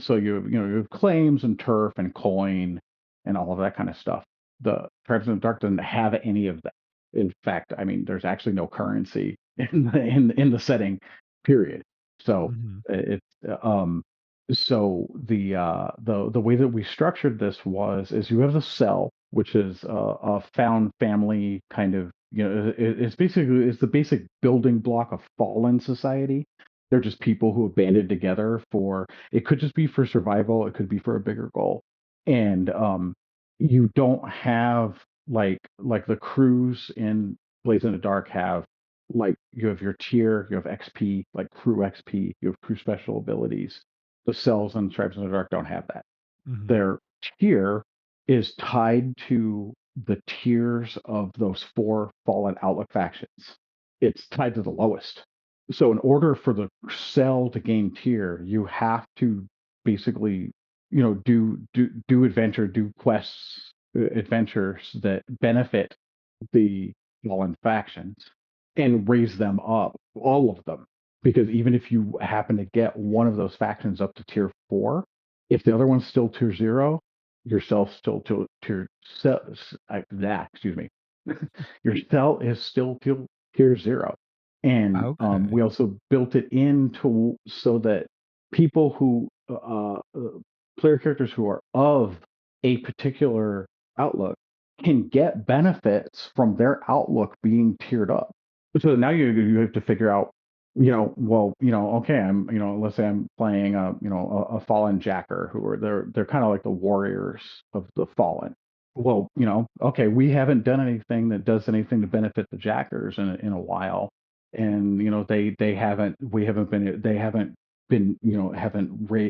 So you have claims and turf and coin and all of that kind of stuff. The Tribes in the Dark doesn't have any of that. In fact, I mean, there's actually no currency in the setting, period. So Hmm. it's so the way that we structured this is you have the cell, which is a found family kind of, it's basically the basic building block of fallen society. They're just people who have banded together for, it could just be for survival, it could be for a bigger goal. And you don't have like the crews in Blaze in the Dark have, like, you have your tier, you have XP, like crew XP, you have crew special abilities. The cells and Tribes in the Dark don't have that. Hmm. Their tier is tied to the tiers of those four fallen Outlook factions. It's tied to the lowest. So in order for the cell to gain tier, you have to basically, do adventure, do quests, adventures that benefit the fallen factions and raise them up, all of them. Because even if you happen to get one of those factions up to tier four, if the other one's still tier zero, yourself still tier excuse me, your cell is still tier zero. And Okay. we also built it into so that people who player characters who are of a particular outlook can get benefits from their outlook being tiered up. So now you have to figure out, well, okay, let's say I'm playing a fallen jacker who are they're kind of like the warriors of the fallen. Well, okay, we haven't done anything that does anything to benefit the jackers in a while, and they haven't been,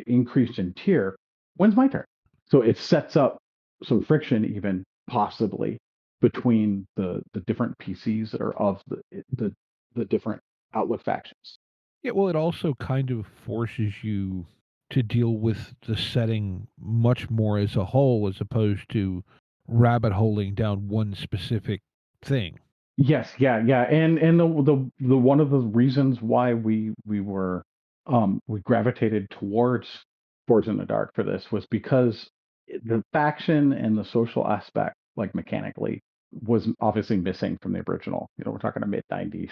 increased in tier. When's my turn? So it sets up some friction, even possibly, between the different PCs that are of the different Outlook factions. Yeah, well, it also kind of forces you to deal with the setting much more as a whole as opposed to rabbit holing down one specific thing. Yes, yeah, yeah, and the one of the reasons why we gravitated towards Forge in the Dark for this was because the faction and the social aspect, like mechanically, was obviously missing from the original. We're talking a mid-90s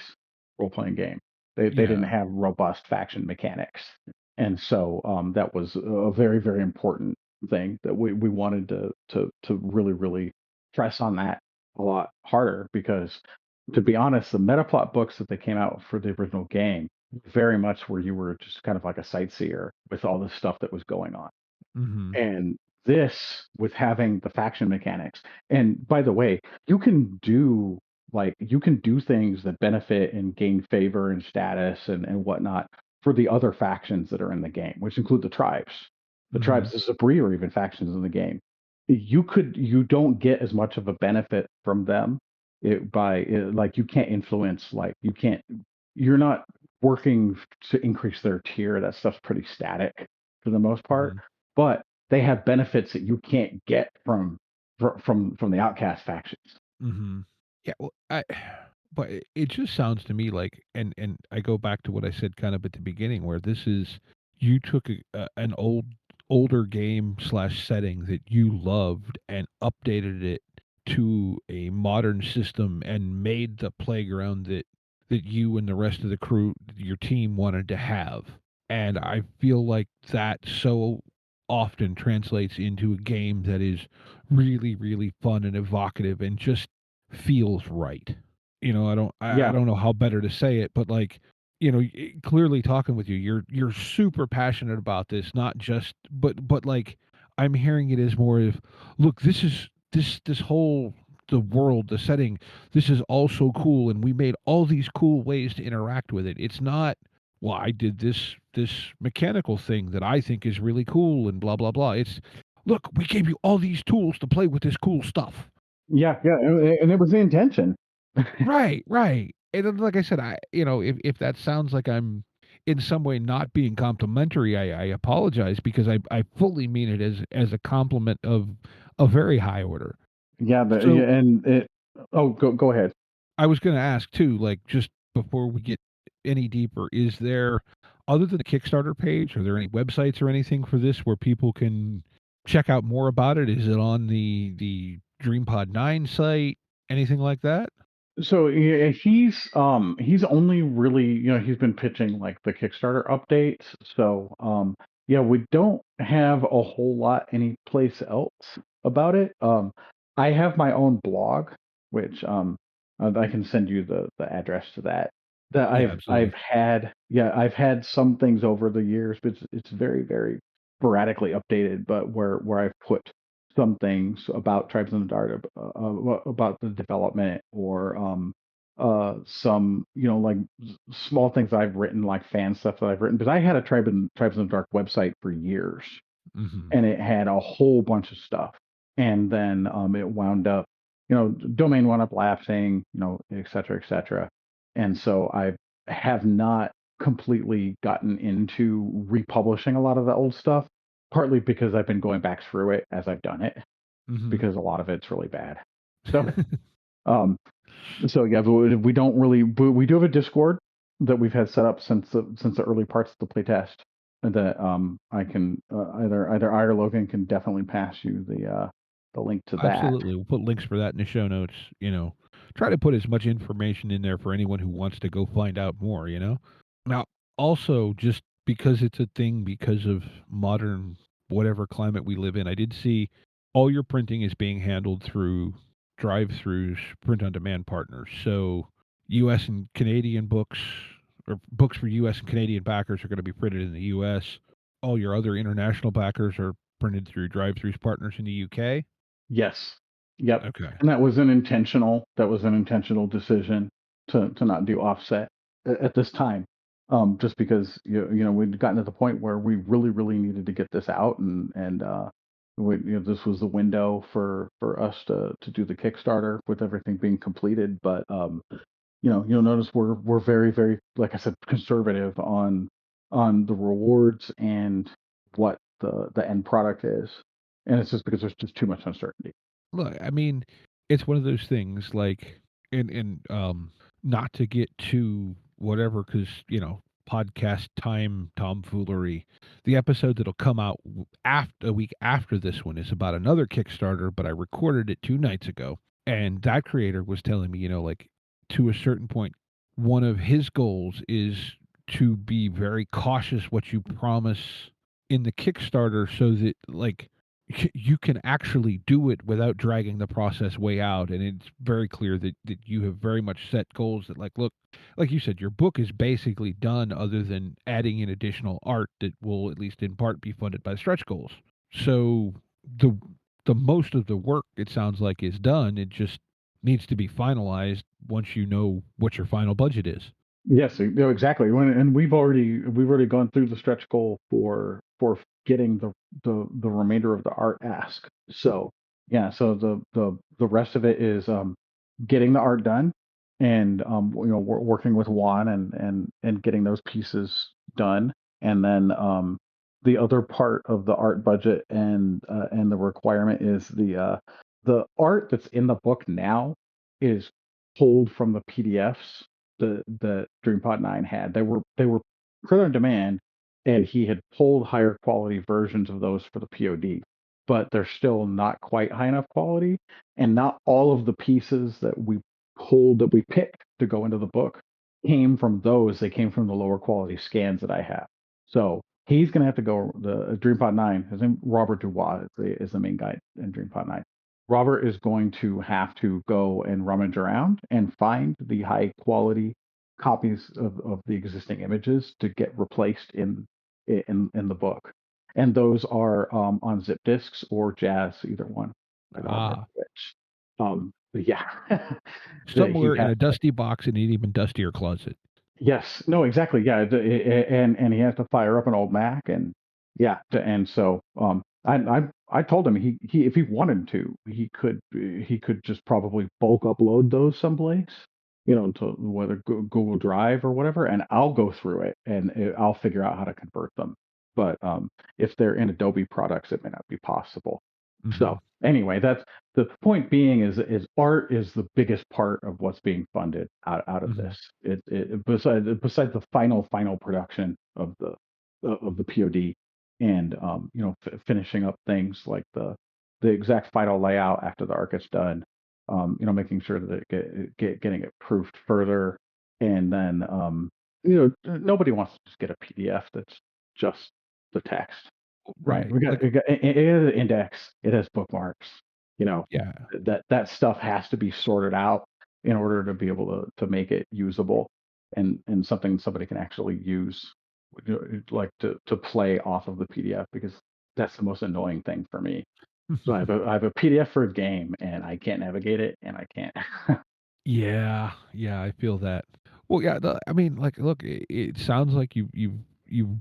role playing game. They didn't Yeah. have robust faction mechanics, and so that was a very, very important thing that we wanted to really, really press on that a lot harder, because, to be honest, the metaplot books that they came out for the original game very much where you were just kind of like a sightseer with all the stuff that was going on. Mhm. And this with having the faction mechanics. And by the way, you can do things that benefit and gain favor and status and whatnot for the other factions that are in the game, which include the tribes. The Hmm. tribes, the Sabri are even factions in the game. You don't get as much of a benefit from them like you can't influence, like you're not working to increase their tier. That stuff's pretty static for the most part, Hmm. but they have benefits that you can't get from the outcast factions. Hmm. Yeah, well, but it just sounds to me like, and I go back to what I said kind of at the beginning, where this is you took an older game slash setting that you loved and updated it to a modern system and made the playground that you and the rest of the crew, your team, wanted to have. And I feel like that so often translates into a game that is really, really fun and evocative and just feels right. I Yeah, don't know how better to say it, but like, clearly talking with you, you're super passionate about this, not just but like I'm hearing it as more of, look, this is this whole the world, the setting, this is all so cool, and we made all these cool ways to interact with it. It's not, well, I did this mechanical thing that I think is really cool and blah blah blah. It's, look, we gave you all these tools to play with this cool stuff. yeah, and it was the intention. Right, right. And then, like I said, if that sounds like I'm in some way not being complimentary, I apologize, because I fully mean it as a compliment of a very high order. Yeah, So and it. Oh, go ahead. I was going to ask too, like, just before we get any deeper, is there, other than the Kickstarter page, are there any websites or anything for this where people can check out more about it? Is it on the DreamPod 9 site? Anything like that? So yeah, he's only really, he's been pitching like the Kickstarter updates. So yeah, we don't have a whole lot anyplace else about it. I have my own blog, which I can send you the address to that. That Yeah, I've absolutely. had, yeah, I've had some things over the years, but it's very, very sporadically updated. But where I've put some things about Tribes in the Dark, about the development, or some, like small things I've written, like fan stuff that I've written. Because I had a Tribes in the Dark website for years, Hmm. and it had a whole bunch of stuff. And then it wound up, domain wound up lapsing, et cetera, et cetera. And so I have not completely gotten into republishing a lot of the old stuff, partly because I've been going back through it as I've done it, Hmm. because a lot of it's really bad. So, um, so yeah, but we don't really. But we do have a Discord that we've had set up since the early parts of the playtest. That I can either I or Logan can definitely pass you the link to that. Absolutely. We'll put links for that in the show notes. Try to put as much information in there for anyone who wants to go find out more. Now, also, just because it's a thing, because of modern whatever climate we live in, I did see all your printing is being handled through drive-throughs, print on demand partners. So, US and Canadian books, or books for US and Canadian backers, are going to be printed in the US. All your other international backers are printed through drive-throughs partners in the UK. Yes. Yep. Okay. And that was an intentional decision to not do offset at this time. Just because we'd gotten to the point where we really, really needed to get this out, and this was the window for us to do the Kickstarter with everything being completed. But you'll notice we're very, very, like I said, conservative on the rewards and what the end product is. And it's just because there's just too much uncertainty. Look, I mean, it's one of those things, like, and not to get too whatever, because podcast time tomfoolery. The episode that'll come out after a week after this one is about another Kickstarter, but I recorded it 2 nights ago, and that creator was telling me, like, to a certain point, one of his goals is to be very cautious what you promise in the Kickstarter, so that, like, you can actually do it without dragging the process way out. And it's very clear that you have very much set goals that, like, look, like you said, your book is basically done, other than adding in additional art that will, at least in part, be funded by stretch goals. So the the most of the work, it sounds like, is done. It just needs to be finalized once you know what your final budget is. Yes, exactly. And we've already gone through the stretch goal for getting the remainder of the art ask. So yeah, so the rest of it is getting the art done, and working with Juan and getting those pieces done, and then the other part of the art budget and the requirement is the art that's in the book now is pulled from the PDFs the DreamPod 9 had. They were print on demand, and he had pulled higher quality versions of those for the POD, but they're still not quite high enough quality, and not all of the pieces that we picked to go into the book came from those. They came from the lower quality scans that I have. So he's going to have to go. The DreamPod 9, his name Robert Dubois is the main guy in DreamPod 9. Robert is going to have to go and rummage around and find the high quality copies of the existing images to get replaced in the book. And those are on zip disks or Jazz, either one. I don't remember Ah, which. But yeah, he somewhere in has. a dusty box in an even dustier closet. Yes, no, exactly. Yeah, and he has to fire up an old Mac, and yeah, and so I told him he if he wanted to, he could just probably bulk upload those someplace, to whether Google Drive or whatever, and I'll go through it and I'll figure out how to convert them. But if they're in Adobe products, it may not be possible. Hmm. So anyway, that's the point being is art is the biggest part of what's being funded out of Hmm. this. Besides the final production of the POD, and finishing up things like the exact final layout after the art gets done, making sure that getting it proofed further, and then nobody wants to just get a PDF that's just the text. Right. Right. Like, It has an index. It has bookmarks. You know, yeah. that stuff has to be sorted out in order to be able to make it usable and something somebody can actually use, like to play off of the PDF, because that's the most annoying thing for me. So I have a PDF for a game and I can't navigate it and I can't. Yeah, yeah, I feel that. Well, yeah, I mean, like, look, it sounds like you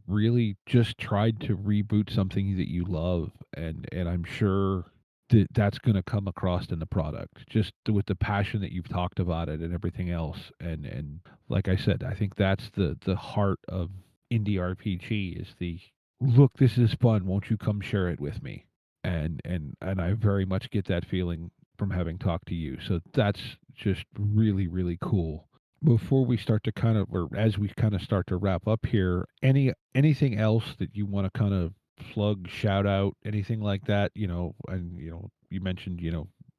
really just tried to reboot something that you love, and I'm sure that that's going to come across in the product, just with the passion that you've talked about it and everything else. And like I said, I think that's the heart of indie RPG is the look. This is fun. Won't you come share it with me? And I very much get that feeling from having talked to you. So that's just really, really cool. Before we start to kind of, or as we kind of start to wrap up here, anything else that you want to kind of plug, shout out, anything like that? And you mentioned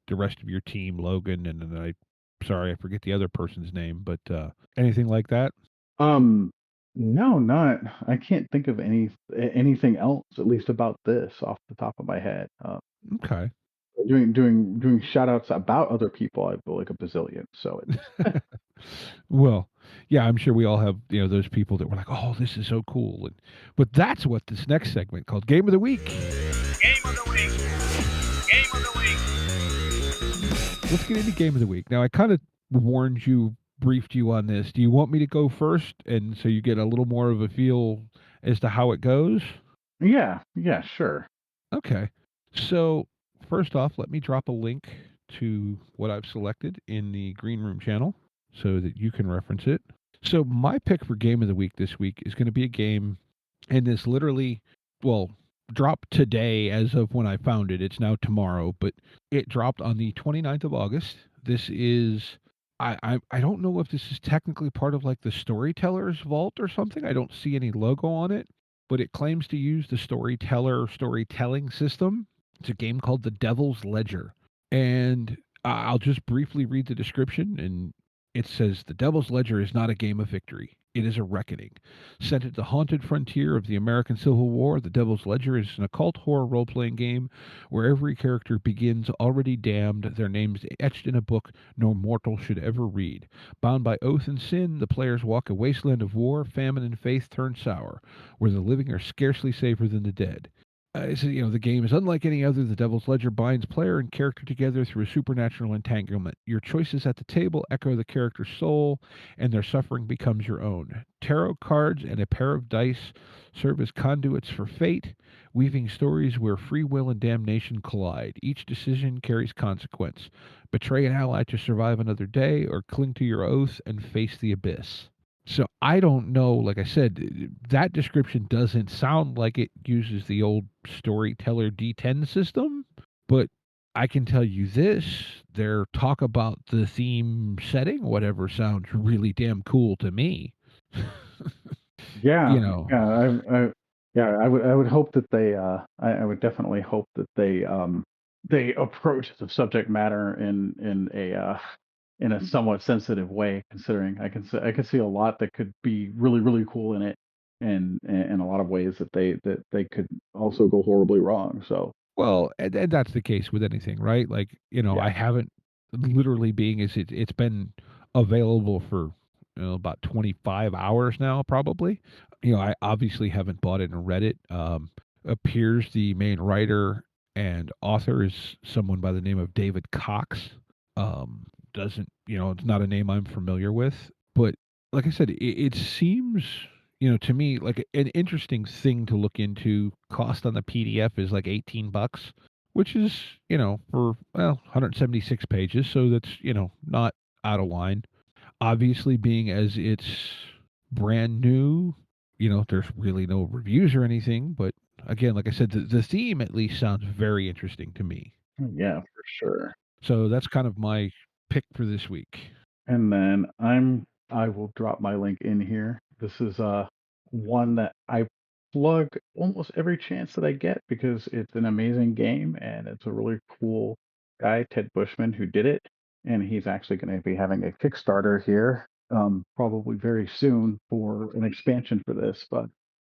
the rest of your team, Logan, and then sorry, I forget the other person's name, but anything like that? Um, no, not. I can't think of anything else, at least about this off the top of my head. Okay. Doing shout outs about other people, I feel like a bazillion. So it's Well, yeah, I'm sure we all have, those people that were like, "Oh, this is so cool." But that's what this next segment called Game of the Week. Game of the week. Game of the week. Let's get into Game of the Week. Now, I kind of warned you, briefed you on this. Do you want me to go first, and so you get a little more of a feel as to how it goes? yeah, sure. Okay. So, first off, let me drop a link to what I've selected in the Green Room channel so that you can reference it. So, my pick for Game of the Week this week is going to be a game, and this literally, well, dropped today as of when I found it. It's now tomorrow, but it dropped on the 29th of August. This is. I don't know if this is technically part of like the storyteller's vault or something. I don't see any logo on it, but it claims to use the storytelling system. It's a game called The Devil's Ledger. And I'll just briefly read the description, and it says The Devil's Ledger is not a game of victory. It is a reckoning. Set at the haunted frontier of the American Civil War, The Devil's Ledger is an occult horror role playing game where every character begins already damned, their names etched in a book no mortal should ever read. Bound by oath and sin, the players walk a wasteland of war, famine, and faith turned sour, where the living are scarcely safer than the dead. So, the game is unlike any other. The Devil's Ledger binds player and character together through a supernatural entanglement. Your choices at the table echo the character's soul, and their suffering becomes your own. Tarot cards and a pair of dice serve as conduits for fate, weaving stories where free will and damnation collide. Each decision carries consequence. Betray an ally to survive another day, or cling to your oath and face the abyss. So I don't know. Like I said, that description doesn't sound like it uses the old storyteller D10 system, but I can tell you this: their talk about the theme setting, whatever, sounds really damn cool to me. you Yeah, know, yeah, yeah, I would hope that I would definitely hope that they approach the subject matter in a somewhat sensitive way, considering I can see a lot that could be really really cool in it, and in a lot of ways that they could also go horribly wrong. So well, and that's the case with anything, right? Like, I yeah, haven't literally being is it's been available for about 25 hours now, probably. I obviously haven't bought it and read it. Appears the main writer and author is someone by the name of David Cox. Doesn't, it's not a name I'm familiar with, but like I said, it seems, to me like an interesting thing to look into. Cost on the PDF is like 18 bucks, which is, for, well, 176 pages, so that's, not out of line. Obviously, being as it's brand new, there's really no reviews or anything, but again, like I said, the theme at least sounds very interesting to me. yeah, for sure. So that's kind of my pick for this week. And then I will drop my link in here. This is one that I plug almost every chance that I get because it's an amazing game and it's a really cool guy, Ted Bushman, who did it. And he's actually going to be having a Kickstarter here, probably very soon for an expansion for this. But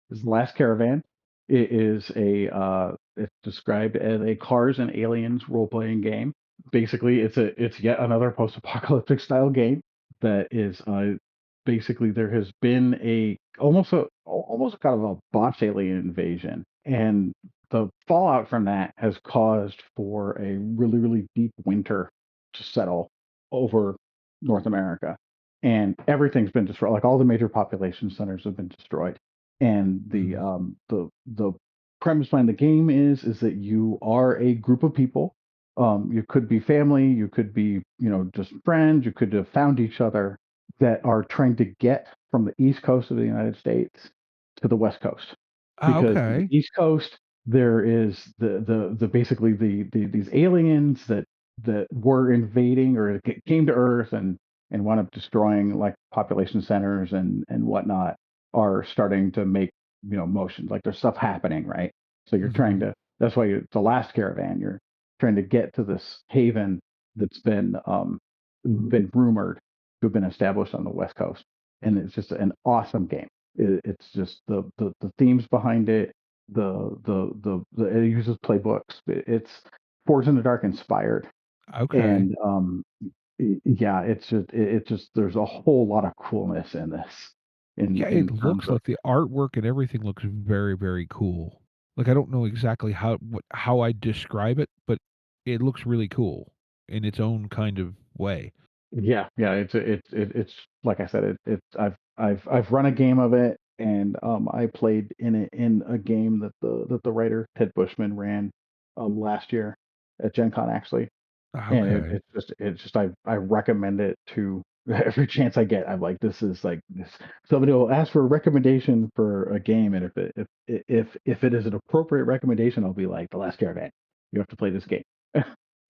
this is The Last Caravan. It is it's described as a Cars and Aliens role playing game. Basically it's yet another post-apocalyptic style game that is basically there has been almost kind of a botched alien invasion, and the fallout from that has caused for a really really deep winter to settle over North America, and everything's been destroyed. Like all the major population centers have been destroyed, and Mhm. the premise behind the game is that you are a group of people. You could be family, you could be, just friends, you could have found each other that are trying to get from the East Coast of the United States to the West Coast. Ah, Because on the okay. East Coast, there is the basically these aliens that were invading or came to Earth and wound up destroying like population centers and whatnot are starting to make motions like there's stuff happening, right? So you're trying Mhm. to that's why the last caravan you're trying to get to this haven that's been rumored to have been established on the West Coast, and it's just an awesome game. It's just the themes behind it, it uses playbooks. It's Forged in the Dark inspired, Okay. and yeah, it's just there's a whole lot of coolness in this Yeah, in it terms looks of like the artwork and everything looks very, very cool. Like, I don't know exactly how I describe it, but it looks really cool in its own kind of way. yeah, yeah, it's like I said, I've run a game of it, and I played in it in a game that the writer Ted Bushman ran last year at Gen Con actually, Ah, and okay. it's just I recommend it to every chance I get. I'm like, this is like this. Somebody will ask for a recommendation for a game, and if it is an appropriate recommendation, I'll be like, The Last Caravan. You have to play this game.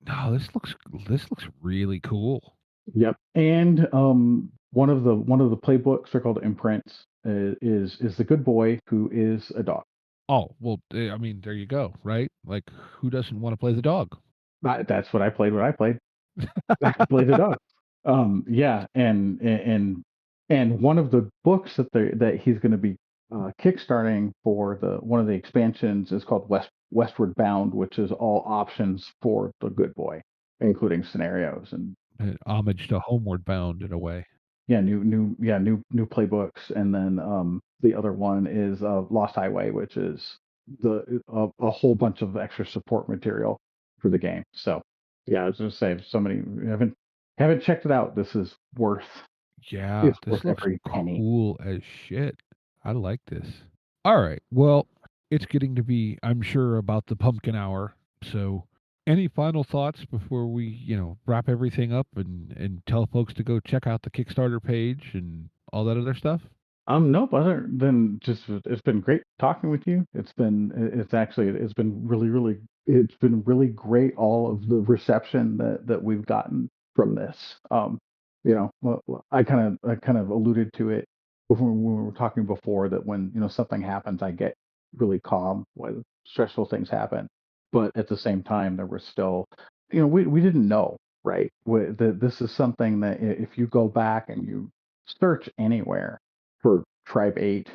No, this looks really cool. Yep. And one of the playbooks are called imprints. Is the good boy who is a dog. Oh, well, I mean, there you go, right? Like, who doesn't wanna play the dog? That's what I played. What I played. I played the dog. Yeah, and one of the books that he's going to be kickstarting for the one of the expansions is called Westward Bound, which is all options for the good boy, including scenarios and Homage to Homeward Bound in a way. yeah, new playbooks, and then the other one is Lost Highway, which is a whole bunch of extra support material for the game. So yeah, I was going to say, if somebody haven't checked it out, this is worth Yeah, it's this worth looks every penny. cool as shit. I like this. All right. Well, it's getting to be, I'm sure, about the pumpkin hour. So, any final thoughts before we, wrap everything up and tell folks to go check out the Kickstarter page and all that other stuff? Nope. Other than just, it's been great talking with you. It's been it's been really great. All of the reception that we've gotten from this. I kind of alluded to it when we were talking before, that when something happens, I get really calm when stressful things happen. But at the same time, there was still, we didn't know, right? This is something that if you go back and you search anywhere for Tribe 8,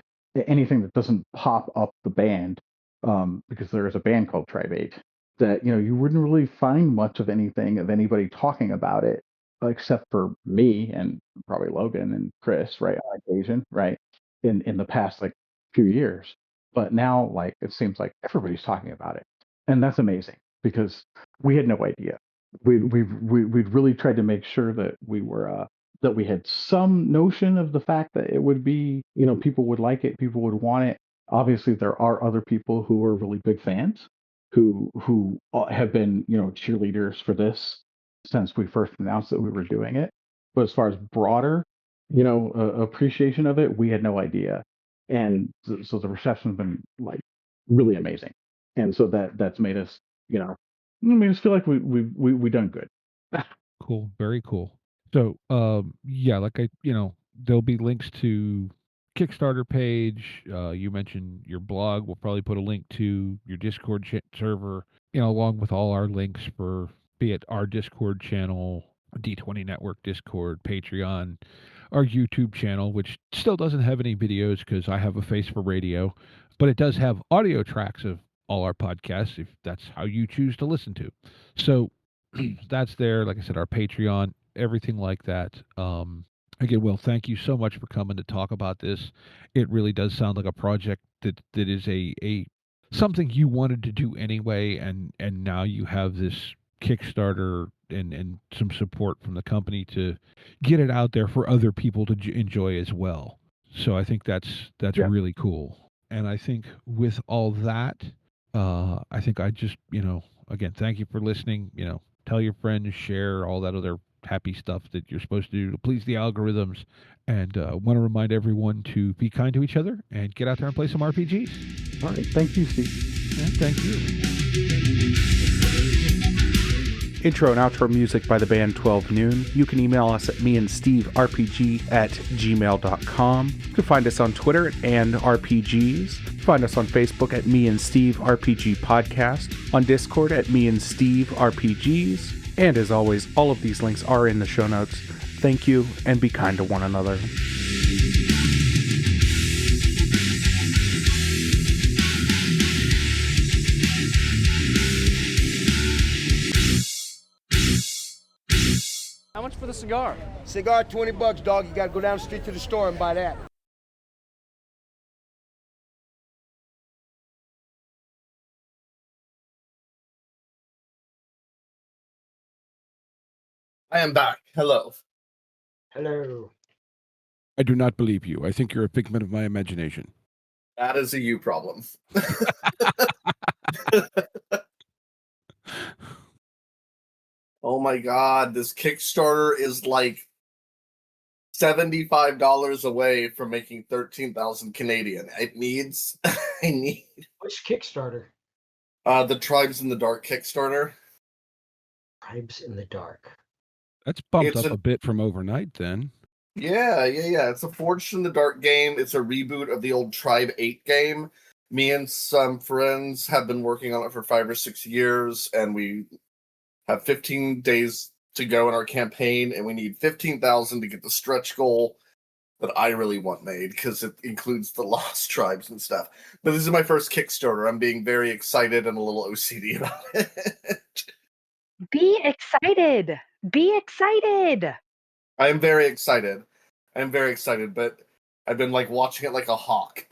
anything that doesn't pop up the band, because there is a band called Tribe 8, that you wouldn't really find much of anything of anybody talking about it, except for me and probably Logan and Chris, right, on occasion, right, in the past like few years. But now, like, it seems like everybody's talking about it, and that's amazing because we had no idea. We'd really tried to make sure that that we had some notion of the fact that it would be, people would like it, people would want it. Obviously, there are other people who are really big fans who have been, cheerleaders for this since we first announced that we were doing it. But as far as broader, appreciation of it, we had no idea. And so the reception's been like really amazing. And so that's made us feel like we done good. Cool. Very cool. So, yeah, like there'll be links to Kickstarter page. You mentioned your blog. We'll probably put a link to your Discord server, along with all our links for, be it our Discord channel, D20 Network Discord, Patreon, our YouTube channel, which still doesn't have any videos because I have a face for radio, but it does have audio tracks of all our podcasts if that's how you choose to listen to. So that's there. Like I said, our Patreon, everything like that. Again, Will, thank you so much for coming to talk about this. It really does sound like a project that is a something you wanted to do anyway, and now you have this Kickstarter and some support from the company to get it out there for other people to enjoy as well. So I think that's Yeah. really cool. And I think with all that, I think I just, again, thank you for listening. Tell your friends, share all that other happy stuff that you're supposed to do to please the algorithms. And want to remind everyone to be kind to each other and get out there and play some RPGs. All right. Thank you, Steve. And thank you. Intro and outro music by the band 12 Noon. You can email us at meandsteverpg@gmail.com. You can find us on Twitter and RPGs. Find us on Facebook at Me and Steve RPG Podcast, on Discord at Me and Steve RPGs. And as always, all of these links are in the show notes. Thank you, and be kind to one another. How much for the cigar? Cigar, $20, dog. You gotta go down the street to the store and buy that. I am back. Hello. Hello. I do not believe you. I think you're a figment of my imagination. That is a you problem. Oh my god, this Kickstarter is like $75 away from making 13,000 Canadian. I need Which Kickstarter? the Tribes in the Dark Kickstarter. Tribes in the Dark. That's bumped It's up a bit from overnight then. Yeah. It's a Forged in the Dark game. It's a reboot of the old Tribe 8 game. Me and some friends have been working on it for 5 or 6 years, and we have 15 days to go in our campaign, and we need 15,000 to get the stretch goal that I really want made, because it includes the Lost Tribes and stuff. But this is my first Kickstarter. I'm being very excited and a little OCD about it. Be excited. Be excited. I'm very excited. But I've been like watching it like a hawk.